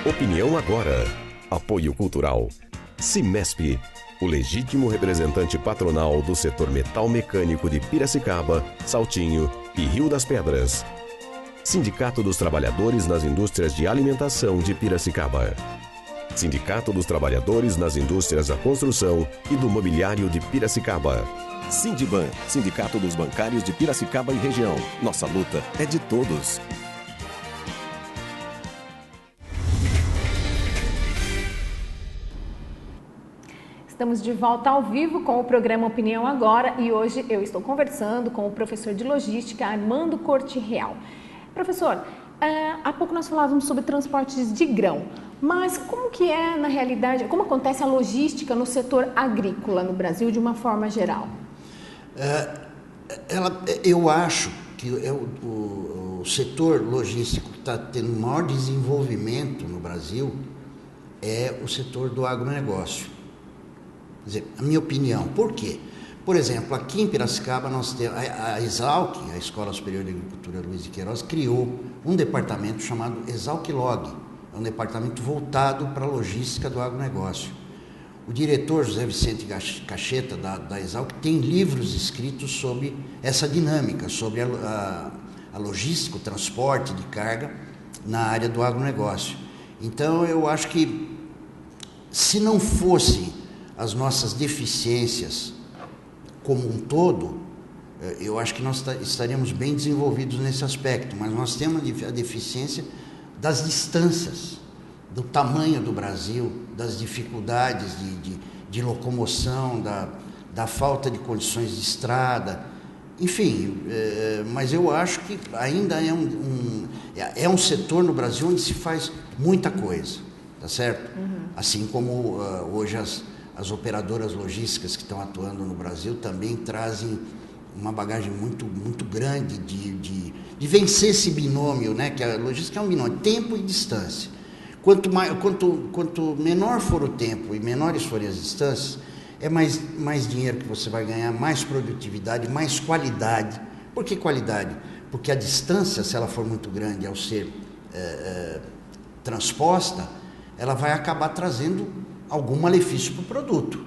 Opinião agora. Apoio cultural. Cimesp, o legítimo representante patronal do setor metal mecânico de Piracicaba, Saltinho e Rio das Pedras. Sindicato dos Trabalhadores nas Indústrias de Alimentação de Piracicaba. Sindicato dos Trabalhadores nas Indústrias da Construção e do Mobiliário de Piracicaba. Sindiban, Sindicato dos Bancários de Piracicaba e região. Nossa luta é de todos. Estamos de volta ao vivo com o programa Opinião Agora e hoje eu estou conversando com o professor de logística Armando Corte Real. Professor, há pouco nós falávamos sobre transportes de grão, mas como que é na realidade, como acontece a logística no setor agrícola no Brasil de uma forma geral? Eu acho que o setor logístico que está tendo maior desenvolvimento no Brasil é o setor do agronegócio. Quer dizer, a minha opinião, por quê? Por exemplo, aqui em Piracicaba nós temos a Exalc, a Escola Superior de Agricultura Luiz de Queiroz, criou um departamento chamado Exalc-Log. É um departamento voltado para a logística do agronegócio. O diretor José Vicente Cacheta, da Exalc, tem livros escritos sobre essa dinâmica, sobre a logística, o transporte de carga na área do agronegócio. Então, eu acho que se não fosse as nossas deficiências como um todo, eu acho que nós estaríamos bem desenvolvidos nesse aspecto, mas nós temos a deficiência das distâncias, do tamanho do Brasil, das dificuldades de locomoção, da falta de condições de estrada, enfim, mas eu acho que ainda é um setor no Brasil onde se faz muita coisa, tá certo? Assim como hoje as operadoras logísticas que estão atuando no Brasil também trazem uma bagagem muito, muito grande de vencer esse binômio, né? Que a logística é um binômio, tempo e distância. Quanto menor for o tempo e menores forem as distâncias, é mais dinheiro que você vai ganhar, mais produtividade, mais qualidade. Por que qualidade? Porque a distância, se ela for muito grande ao ser transposta, ela vai acabar trazendo algum malefício para o produto,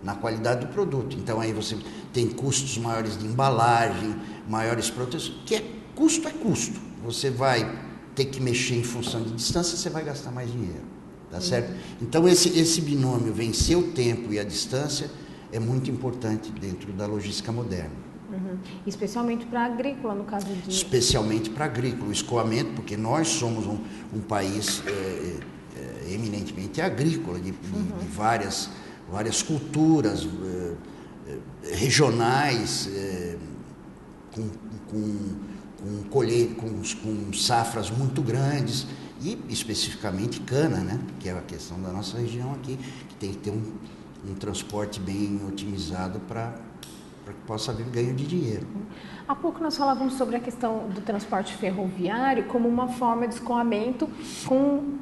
na qualidade do produto. Então aí você tem custos maiores de embalagem, maiores proteções, custo é custo. Você vai ter que mexer em função de distância, você vai gastar mais dinheiro, tá certo? Então esse binômio, vencer o tempo e a distância, é muito importante dentro da logística moderna. Especialmente para a agrícola, no caso de... Especialmente para a agrícola, o escoamento, porque nós somos um país eminentemente agrícola, de várias culturas regionais, com safras muito grandes e especificamente cana, né? Que é a questão da nossa região aqui, que tem que ter um transporte bem otimizado para que possa haver ganho de dinheiro. Há pouco nós falávamos sobre a questão do transporte ferroviário como uma forma de escoamento com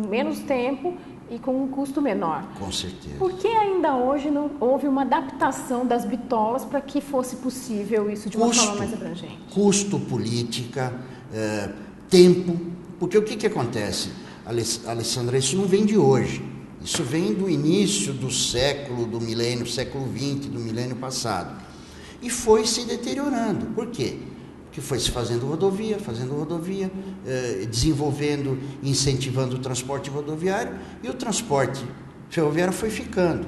menos tempo e com um custo menor. Com certeza. Por que ainda hoje não houve uma adaptação das bitolas para que fosse possível isso de uma forma mais abrangente? Custo, política, tempo. Porque o que acontece, Alessandra, isso não vem de hoje. Isso vem do início do século XX, do milênio passado. E foi se deteriorando. Por quê? Porque foi se fazendo rodovia, desenvolvendo, incentivando o transporte rodoviário, e o transporte ferroviário foi ficando.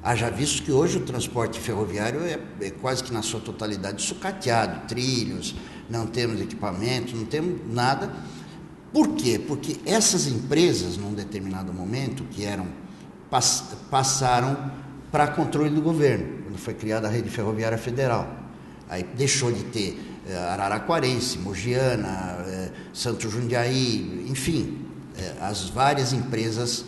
Haja visto que hoje o transporte ferroviário é quase que na sua totalidade sucateado, trilhos, não temos equipamento, não temos nada. Por quê? Porque essas empresas, num determinado momento, que passaram para controle do governo, quando foi criada a Rede Ferroviária Federal. Aí deixou de ter Araraquarense, Mogiana, Santo Jundiaí, enfim, as várias empresas,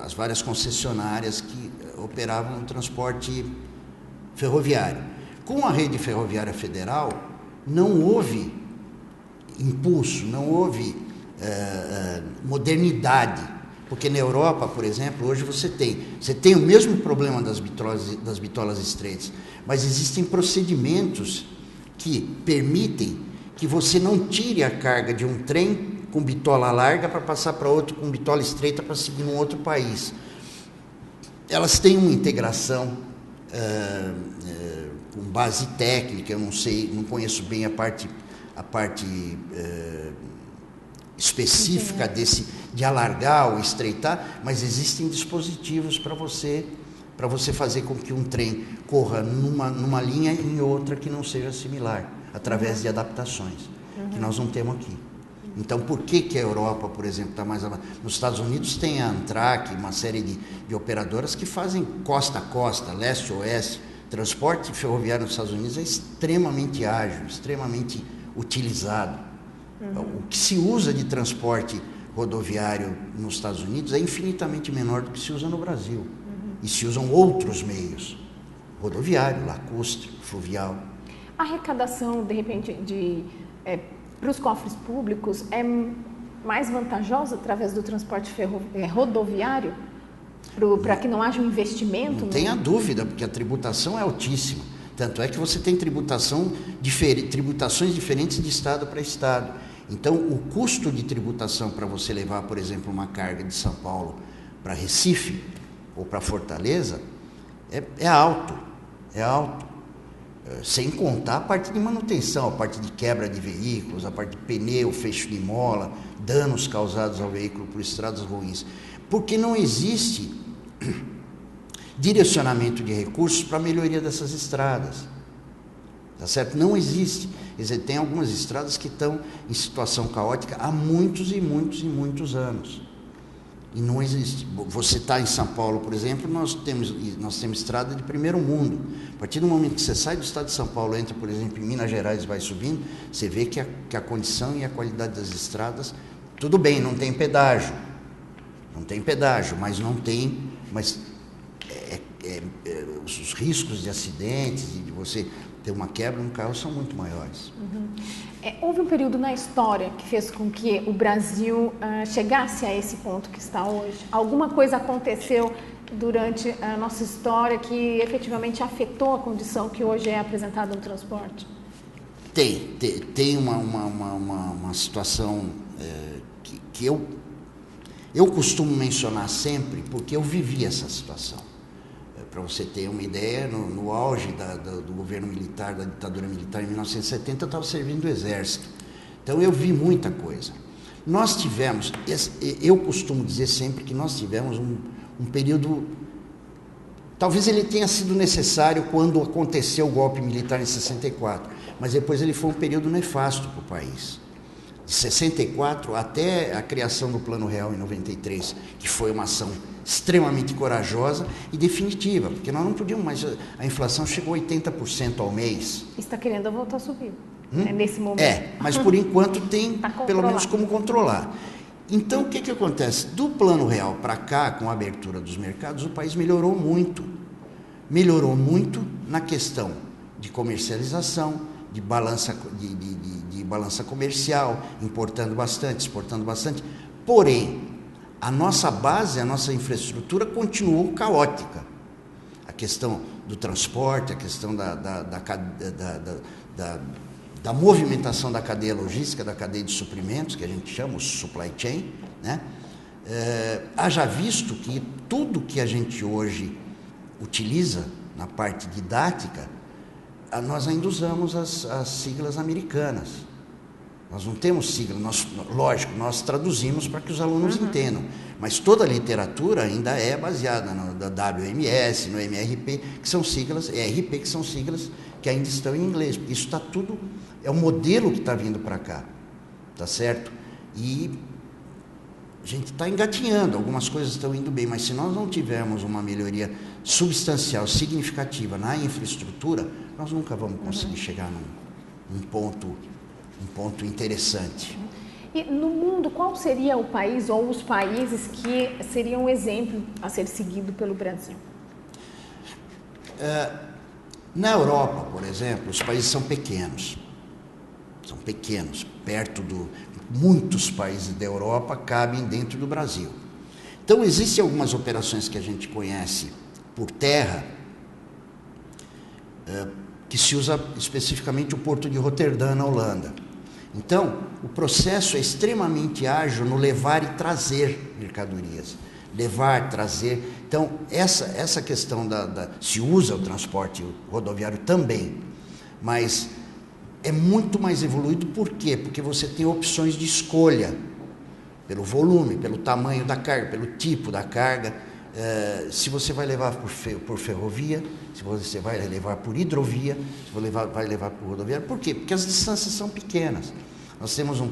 as várias concessionárias que operavam no transporte ferroviário. Com a Rede Ferroviária Federal, não houve impulso, não houve modernidade, porque na Europa, por exemplo, hoje você tem o mesmo problema das bitolas estreitas, mas existem procedimentos que permitem que você não tire a carga de um trem com bitola larga para passar para outro com bitola estreita para seguir num outro país. Elas têm uma integração com base técnica, eu não sei, não conheço bem a parte específica de alargar ou estreitar, mas existem dispositivos para você fazer com que um trem corra numa linha e em outra que não seja similar, através de adaptações, que nós não temos aqui. Então, por que a Europa, por exemplo, está mais avançada? Nos Estados Unidos tem a Amtrak, uma série de operadoras que fazem costa a costa, leste a oeste. Transporte ferroviário nos Estados Unidos é extremamente ágil, extremamente utilizado. O que se usa de transporte rodoviário nos Estados Unidos é infinitamente menor do que se usa no Brasil. E se usam outros meios, rodoviário, lacustre, fluvial. A arrecadação, de repente, para os cofres públicos é mais vantajosa através do transporte rodoviário? Para que não haja um investimento? Não tenha dúvida, porque a tributação é altíssima. Tanto é que você tem tributações diferentes de estado para estado. Então, o custo de tributação para você levar, por exemplo, uma carga de São Paulo para Recife ou para Fortaleza é alto. Sem contar a parte de manutenção, a parte de quebra de veículos, a parte de pneu, fecho de mola, danos causados ao veículo por estradas ruins. Porque não existe direcionamento de recursos para a melhoria dessas estradas. Tá certo? Não existe. Quer dizer, tem algumas estradas que estão em situação caótica há muitos e muitos e muitos anos. E não existe. Você está em São Paulo, por exemplo, nós temos estrada de primeiro mundo. A partir do momento que você sai do estado de São Paulo, entra, por exemplo, em Minas Gerais e vai subindo, você vê que a condição e a qualidade das estradas, tudo bem, não tem pedágio. Mas não tem... os riscos de acidentes e de você ter uma quebra no carro são muito maiores. Houve um período na história que fez com que o Brasil chegasse a esse ponto que está hoje? Alguma coisa aconteceu durante a nossa história que efetivamente afetou a condição que hoje é apresentada no transporte? Tem uma situação que eu costumo mencionar sempre, porque eu vivi essa situação. Para você ter uma ideia, no auge do governo militar, da ditadura militar em 1970, eu estava servindo o Exército. Então eu vi muita coisa. Nós tivemos, eu costumo dizer sempre que nós tivemos um período, talvez ele tenha sido necessário quando aconteceu o golpe militar em 64, mas depois ele foi um período nefasto para o país. De 64 até a criação do Plano Real em 93, que foi uma ação extremamente corajosa e definitiva, porque nós não podíamos mais... A inflação chegou a 80% ao mês. Está querendo voltar a subir, nesse momento. Mas por enquanto tem pelo menos como controlar. Então, o que acontece? Do Plano Real para cá, com a abertura dos mercados, o país melhorou muito. Melhorou muito na questão de comercialização, de balança comercial, importando bastante, exportando bastante. Porém, a nossa base, a nossa infraestrutura continuou caótica. A questão do transporte, a questão da movimentação da cadeia logística, da cadeia de suprimentos, que a gente chama o supply chain, né? Haja visto que tudo que a gente hoje utiliza na parte didática, nós ainda usamos as siglas americanas. Nós não temos sigla, lógico, nós traduzimos para que os alunos entendam, mas toda a literatura ainda é baseada no WMS, no MRP, que são siglas, ERP, que são siglas que ainda estão em inglês. Isso está tudo, é o modelo que está vindo para cá, tá certo? E a gente está engatinhando, algumas coisas estão indo bem, mas se nós não tivermos uma melhoria substancial, significativa na infraestrutura, nós nunca vamos conseguir chegar num ponto interessante. E no mundo, qual seria o país ou os países que seriam um exemplo a ser seguido pelo Brasil? Na Europa, por exemplo, os países são pequenos, muitos países da Europa cabem dentro do Brasil. Então, existem algumas operações que a gente conhece por terra, que se usa especificamente o Porto de Roterdã, na Holanda. Então, o processo é extremamente ágil no levar e trazer mercadorias. Levar, trazer. Então, essa questão se usa o transporte rodoviário também, mas é muito mais evoluído. Por quê? Porque você tem opções de escolha, pelo volume, pelo tamanho da carga, pelo tipo da carga. Se você vai levar por ferrovia, se você vai levar por hidrovia, se você vai levar por rodoviária. Por quê? Porque as distâncias são pequenas. Nós temos um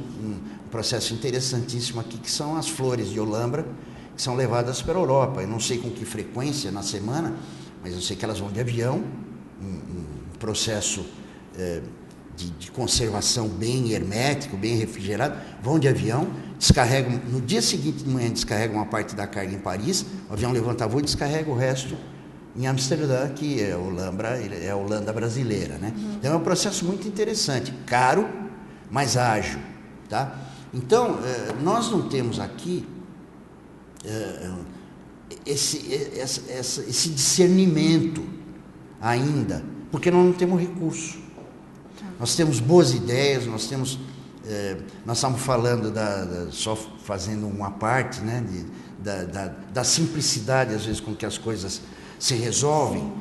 processo interessantíssimo aqui, que são as flores de Olambra, que são levadas para a Europa. Eu não sei com que frequência na semana, mas eu sei que elas vão de avião, um processo de conservação bem hermético, bem refrigerado, vão de avião, descarregam, no dia seguinte de manhã descarregam uma parte da carga em Paris, o avião levanta voo e descarrega o resto em Amsterdã, que é a Holanda brasileira, né? Então é um processo muito interessante, caro, mas ágil, tá? Então, nós não temos aqui esse discernimento ainda, porque nós não temos recurso. Nós temos boas ideias, nós estamos falando, só fazendo uma parte, né, da simplicidade, às vezes, com que as coisas se resolvem.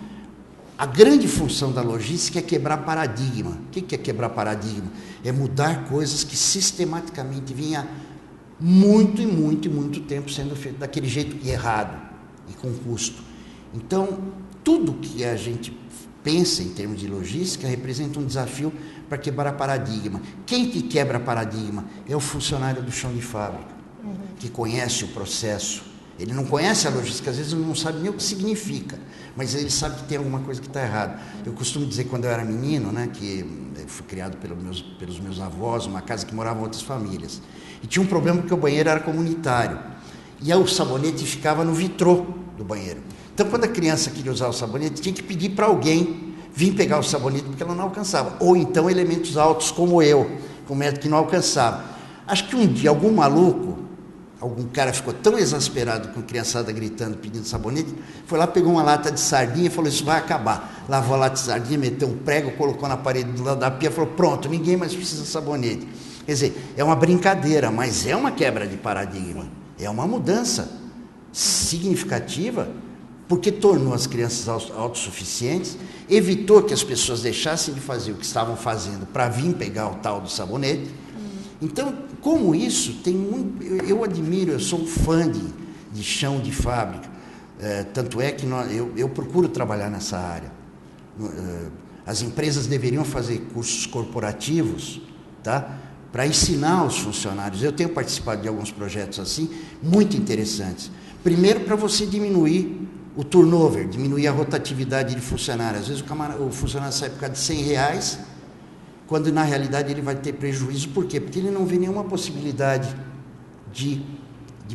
A grande função da logística é quebrar paradigma. O que é quebrar paradigma? É mudar coisas que sistematicamente vinha muito tempo sendo feito daquele jeito errado e com custo. Então, tudo que a gente pensa em termos de logística representa um desafio para quebrar paradigma. Quem que quebra paradigma? É o funcionário do chão de fábrica, que conhece o processo. Ele não conhece a logística, às vezes ele não sabe nem o que significa, mas ele sabe que tem alguma coisa que está errada. Eu costumo dizer, quando eu era menino, né, que eu fui criado pelos meus avós, uma casa que moravam outras famílias, e tinha um problema porque o banheiro era comunitário, e aí o sabonete ficava no vitrô do banheiro. Então, quando a criança queria usar o sabonete, tinha que pedir para alguém vir pegar o sabonete, porque ela não alcançava. Ou então elementos altos, como eu, com método que não alcançava. Acho que um dia, algum cara ficou tão exasperado com a criançada gritando, pedindo sabonete, foi lá, pegou uma lata de sardinha e falou, isso vai acabar. Lavou a lata de sardinha, meteu um prego, colocou na parede do lado da pia e falou, pronto, ninguém mais precisa de sabonete. Quer dizer, é uma brincadeira, mas é uma quebra de paradigma. É uma mudança significativa, porque tornou as crianças autossuficientes, evitou que as pessoas deixassem de fazer o que estavam fazendo para vir pegar o tal do sabonete. Então, como isso, tem muito, eu admiro, eu sou um fã de chão de fábrica, tanto é que eu procuro trabalhar nessa área. As empresas deveriam fazer cursos corporativos, tá, para ensinar os funcionários. Eu tenho participado de alguns projetos assim, muito interessantes. Primeiro, para você diminuir o turnover, diminuir a rotatividade de funcionários. Às vezes o funcionário sai por causa de R$100, quando na realidade ele vai ter prejuízo. Por quê? Porque ele não vê nenhuma possibilidade de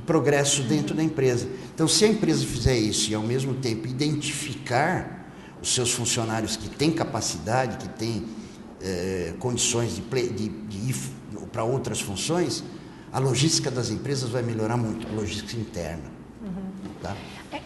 progresso dentro da empresa. Então, se a empresa fizer isso e ao mesmo tempo identificar os seus funcionários que têm capacidade, que têm condições de ir para outras funções, a logística das empresas vai melhorar muito, a logística interna. Tá?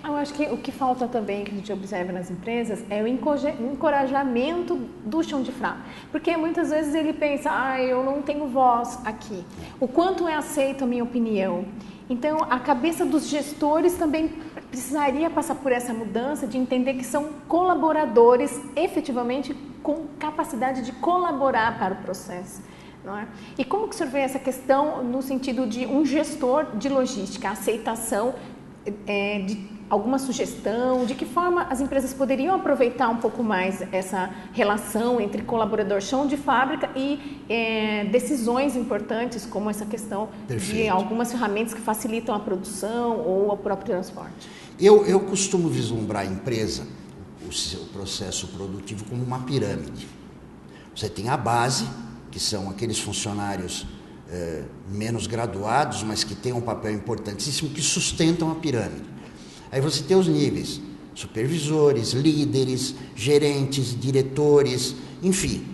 Eu acho que o que falta também, que a gente observa nas empresas, é o encorajamento do chão de fábrica. Porque muitas vezes ele pensa, eu não tenho voz aqui. O quanto é aceito a minha opinião? Então, a cabeça dos gestores também precisaria passar por essa mudança de entender que são colaboradores efetivamente com capacidade de colaborar para o processo. não é? E como que o senhor vê essa questão no sentido de um gestor de logística, a aceitação de alguma sugestão, de que forma as empresas poderiam aproveitar um pouco mais essa relação entre colaborador chão de fábrica e decisões importantes, como essa questão de algumas ferramentas que facilitam a produção ou o próprio transporte? Eu costumo vislumbrar a empresa, o seu processo produtivo, como uma pirâmide. Você tem a base, que são aqueles funcionários menos graduados, mas que têm um papel importantíssimo, que sustentam a pirâmide. Aí você tem os níveis, supervisores, líderes, gerentes, diretores, enfim,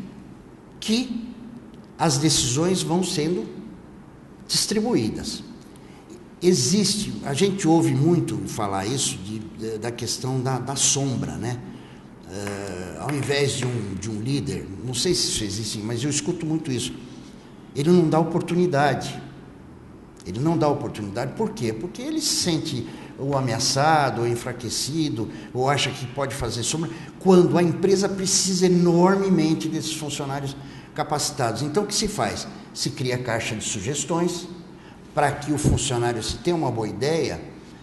que as decisões vão sendo distribuídas. A gente ouve muito falar isso da questão da sombra, né? Ao invés de um líder, não sei se isso existe, mas eu escuto muito isso, ele não dá oportunidade. Ele não dá oportunidade, por quê? Porque ele se sente ou ameaçado, ou enfraquecido, ou acha que pode fazer sombra, quando a empresa precisa enormemente desses funcionários capacitados. Então, o que se faz? Se cria caixa de sugestões, para que o funcionário, se tem uma boa ideia,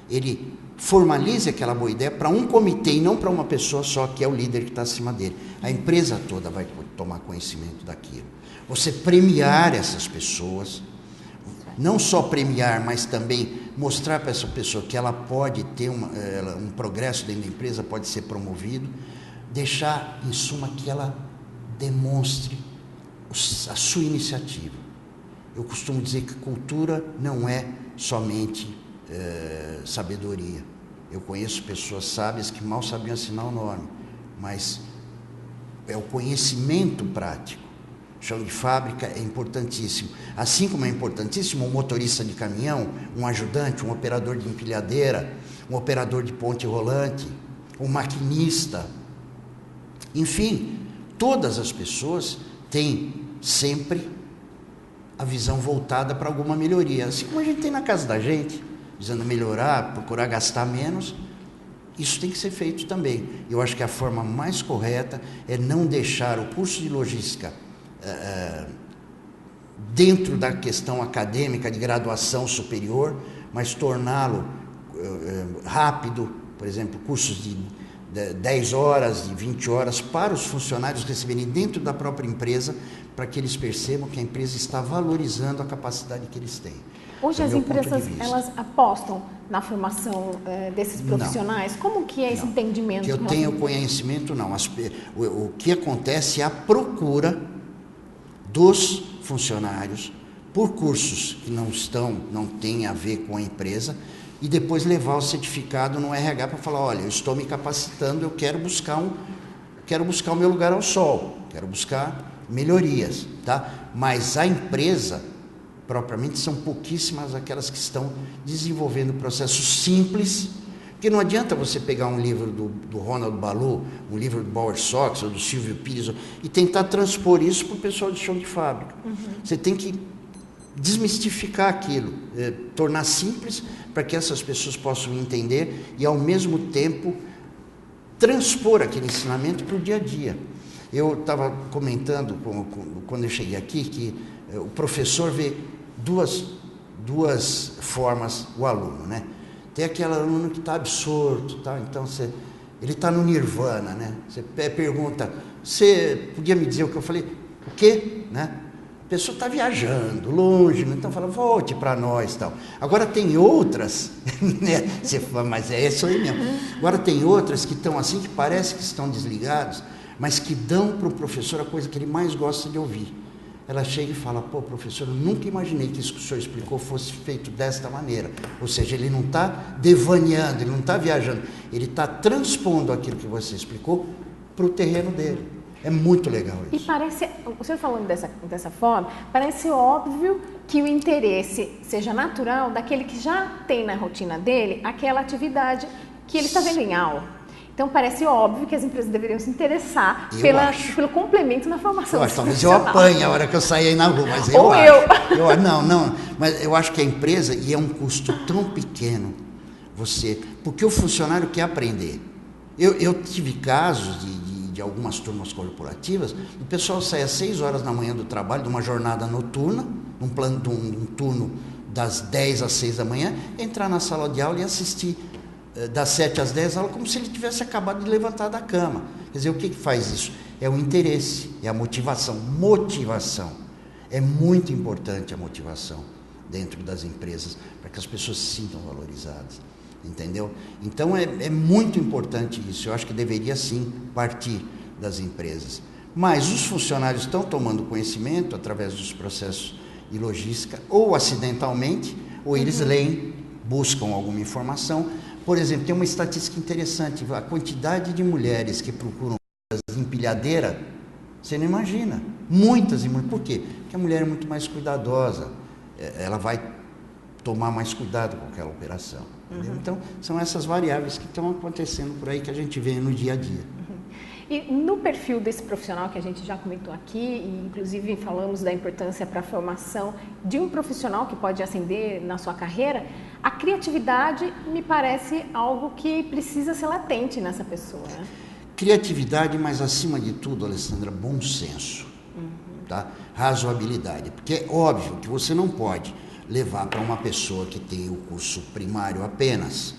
ele formalize aquela boa ideia para um comitê e não para uma pessoa só, que é o líder que está acima dele. A empresa toda vai tomar conhecimento daquilo. Você premiar essas pessoas, não só premiar, mas também mostrar para essa pessoa que ela pode ter um progresso dentro da empresa, pode ser promovido, deixar, em suma, que ela demonstre a sua iniciativa. Eu costumo dizer que cultura não é somente sabedoria. Eu conheço pessoas sábias que mal sabiam assinar o nome, mas é o conhecimento prático. Chão de fábrica é importantíssimo. Assim como é importantíssimo um motorista de caminhão, um ajudante, um operador de empilhadeira, um operador de ponte rolante, um maquinista. Enfim, todas as pessoas têm sempre a visão voltada para alguma melhoria. Assim como a gente tem na casa da gente, visando melhorar, procurar gastar menos, isso tem que ser feito também. Eu acho que a forma mais correta é não deixar o curso de logística dentro da questão acadêmica de graduação superior, mas torná-lo rápido, por exemplo, cursos de 10 horas, de 20 horas, para os funcionários receberem dentro da própria empresa, para que eles percebam que a empresa está valorizando a capacidade que eles têm. Hoje as empresas, elas apostam na formação desses profissionais? Não. Como que é esse entendimento? Que eu tenho conhecimento, não. O que acontece é a procura dos funcionários por cursos que não têm a ver com a empresa, e depois levar o certificado no RH para falar, olha, eu estou me capacitando, eu quero buscar o meu lugar ao sol, quero buscar melhorias, tá? Mas a empresa, propriamente, são pouquíssimas aquelas que estão desenvolvendo processos simples, porque não adianta você pegar um livro do Ronald Ballew, um livro do Bauer Sox, ou do Silvio Pires, e tentar transpor isso para o pessoal de chão de fábrica. Uhum. Você tem que desmistificar aquilo, tornar simples para que essas pessoas possam entender e, ao mesmo tempo, transpor aquele ensinamento para o dia a dia. Eu estava comentando, quando eu cheguei aqui, que o professor vê duas formas o aluno, né? Tem aquele aluno que está absorto, tá? Então ele está no nirvana, né? Você pergunta, você podia me dizer o que eu falei? O quê? Né? A pessoa está viajando, longe, né? Então fala, volte para nós, tal. Agora tem outras, né? Você fala, mas é isso aí mesmo. Agora tem outras que estão assim, que parece que estão desligados, mas que dão para o professor a coisa que ele mais gosta de ouvir. Ela chega e fala, pô, professor, eu nunca imaginei que isso que o senhor explicou fosse feito desta maneira. Ou seja, ele não está devaneando, ele não está viajando, ele está transpondo aquilo que você explicou para o terreno dele. É muito legal isso. E parece, o senhor falando dessa forma, parece óbvio que o interesse seja natural daquele que já tem na rotina dele aquela atividade que ele está vendo em aula. Então, parece óbvio que as empresas deveriam se interessar pelo complemento na formação. Talvez eu apanhe a hora que eu sair aí na rua, mas mas eu acho que a empresa, e é um custo tão pequeno, porque o funcionário quer aprender. Eu tive casos de de algumas turmas corporativas, o pessoal sai às 6 horas da manhã do trabalho, de uma jornada noturna, de um turno das 10 às 6 da manhã, entrar na sala de aula e assistir das 7 às 10 aulas como se ele tivesse acabado de levantar da cama. Quer dizer, o que faz isso? É o interesse, é a motivação. Motivação. É muito importante a motivação dentro das empresas, para que as pessoas se sintam valorizadas. Entendeu? Então é muito importante isso. Eu acho que deveria sim partir das empresas. Mas os funcionários estão tomando conhecimento através dos processos de logística, ou acidentalmente, ou eles leem, buscam alguma informação. Por exemplo, tem uma estatística interessante: a quantidade de mulheres que procuram empilhadeira, você não imagina. Muitas e muitas. Por quê? Porque a mulher é muito mais cuidadosa, ela vai tomar mais cuidado com aquela operação. Então, são essas variáveis que estão acontecendo por aí, que a gente vê no dia a dia. E no perfil desse profissional que a gente já comentou aqui, e inclusive falamos da importância para a formação de um profissional que pode ascender na sua carreira, a criatividade me parece algo que precisa ser latente nessa pessoa, né? Criatividade, mas acima de tudo, Alessandra, bom senso, tá? Razoabilidade, porque é óbvio que você não pode levar para uma pessoa que tem o curso primário apenas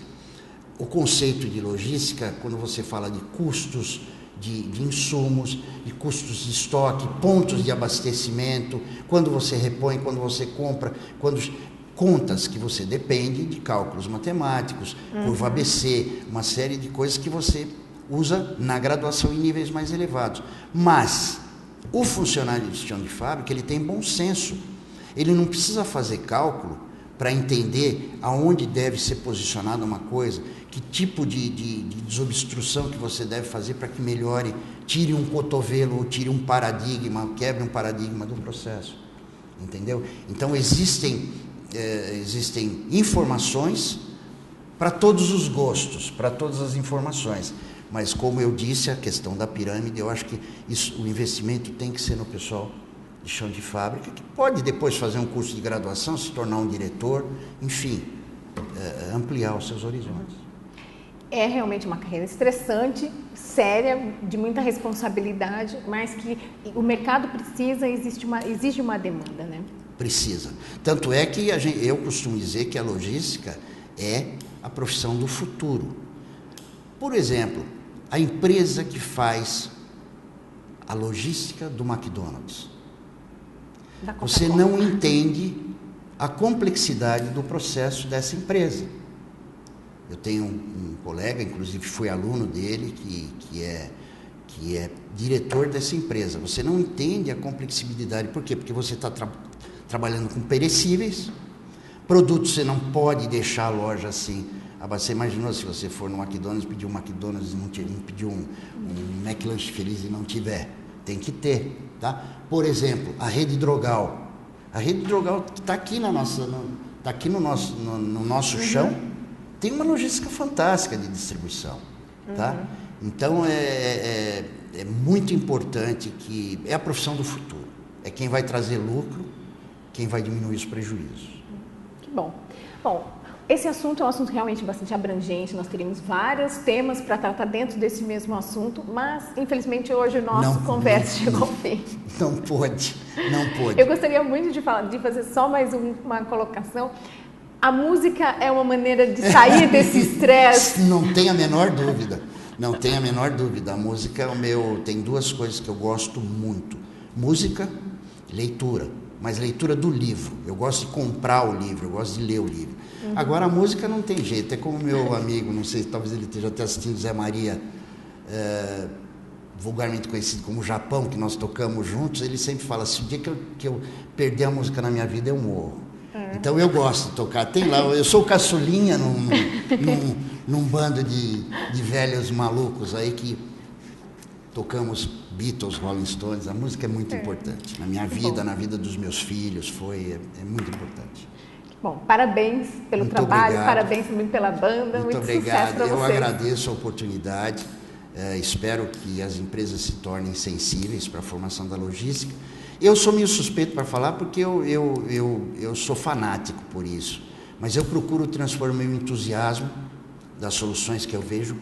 o conceito de logística, quando você fala de custos de insumos, de custos de estoque, pontos de abastecimento, quando você repõe, quando você compra, contas que você depende de cálculos matemáticos, curva ABC, uma série de coisas que você usa na graduação em níveis mais elevados. Mas o funcionário de chão de fábrica, ele tem bom senso. Ele não precisa fazer cálculo para entender aonde deve ser posicionada uma coisa, que tipo de desobstrução que você deve fazer para que melhore, tire um cotovelo ou tire um paradigma, quebre um paradigma do processo. Entendeu? Então existem informações para todos os gostos, para todas as informações. Mas, como eu disse, a questão da pirâmide, eu acho que o investimento tem que ser no pessoal de chão de fábrica, que pode depois fazer um curso de graduação, se tornar um diretor, enfim, ampliar os seus horizontes. É realmente uma carreira estressante, séria, de muita responsabilidade, mas que o mercado precisa, exige uma demanda, né? Precisa. Tanto é que eu costumo dizer que a logística é a profissão do futuro. Por exemplo, a empresa que faz a logística do McDonald's. Você não entende a complexidade do processo dessa empresa. Eu tenho um colega, inclusive fui aluno dele, que é diretor dessa empresa. Você não entende a complexibilidade. Por quê? Porque você está trabalhando com perecíveis, produtos você não pode deixar a loja assim. Você imaginou se você for no McDonald's, pedir um McDonald's e não pedir um McLanche Feliz e não tiver? Tem que ter, tá? Por exemplo, a Rede Drogal. A Rede Drogal está aqui no nosso chão, tem uma logística fantástica de distribuição, tá? Então é muito importante, que é a profissão do futuro. É quem vai trazer lucro, quem vai diminuir os prejuízos. Que bom. Bom, esse assunto é um assunto realmente bastante abrangente, nós teríamos vários temas para tratar dentro desse mesmo assunto, mas infelizmente hoje o nosso conversa chegou ao fim. Não pôde. Eu gostaria muito de fazer só mais uma colocação. A música é uma maneira de sair desse estresse? Não tem a menor dúvida, não tem a menor dúvida. A música tem duas coisas que eu gosto muito: música e leitura. Mas leitura do livro. Eu gosto de comprar o livro, eu gosto de ler o livro. Agora, a música não tem jeito. É como meu amigo, não sei, talvez ele esteja até assistindo, Zé Maria, vulgarmente conhecido como Japão, que nós tocamos juntos, ele sempre fala assim: o dia que eu perder a música na minha vida, eu morro. Então, eu gosto de tocar. Tem lá, eu sou caçulinha num bando de velhos malucos aí que tocamos Beatles, Rolling Stones. A música é muito importante na minha vida, na vida dos meus filhos, é muito importante. Bom, parabéns pelo trabalho, parabéns também pela banda, muito obrigado. Sucesso para vocês. Eu agradeço a oportunidade, espero que as empresas se tornem sensíveis para a formação da logística. Eu sou meio suspeito para falar porque eu sou fanático por isso, mas eu procuro transformar o entusiasmo das soluções que eu vejo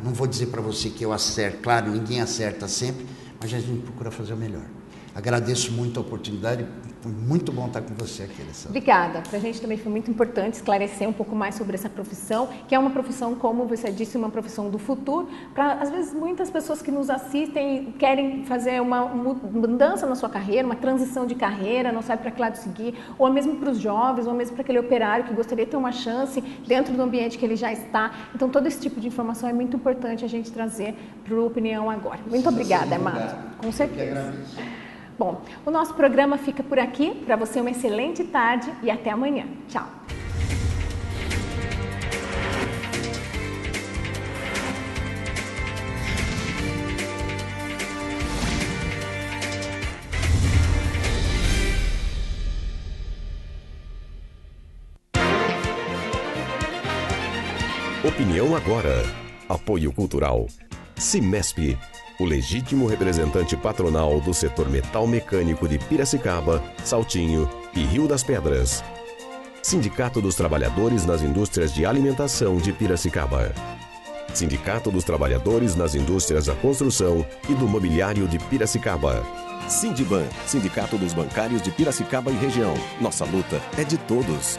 não vou dizer para você que eu acerto, claro, ninguém acerta sempre, mas a gente procura fazer o melhor. Agradeço muito a oportunidade, foi muito bom estar com você aqui, Alessandra. Obrigada. Para a gente também foi muito importante esclarecer um pouco mais sobre essa profissão, que é uma profissão, como você disse, uma profissão do futuro. Às vezes, muitas pessoas que nos assistem querem fazer uma mudança na sua carreira, uma transição de carreira, não sabe para que lado seguir, ou mesmo para os jovens, ou mesmo para aquele operário que gostaria de ter uma chance dentro do ambiente que ele já está. Então, todo esse tipo de informação é muito importante a gente trazer para o Opinião Agora. Muito obrigada, Armando. Com certeza. Bom, o nosso programa fica por aqui. Para você, uma excelente tarde e até amanhã. Tchau. Opinião Agora. Apoio Cultural. Cimesp, o legítimo representante patronal do setor metal mecânico de Piracicaba, Saltinho e Rio das Pedras. Sindicato dos Trabalhadores nas Indústrias de Alimentação de Piracicaba. Sindicato dos Trabalhadores nas Indústrias da Construção e do Mobiliário de Piracicaba. Sindiban, Sindicato dos Bancários de Piracicaba e Região. Nossa luta é de todos.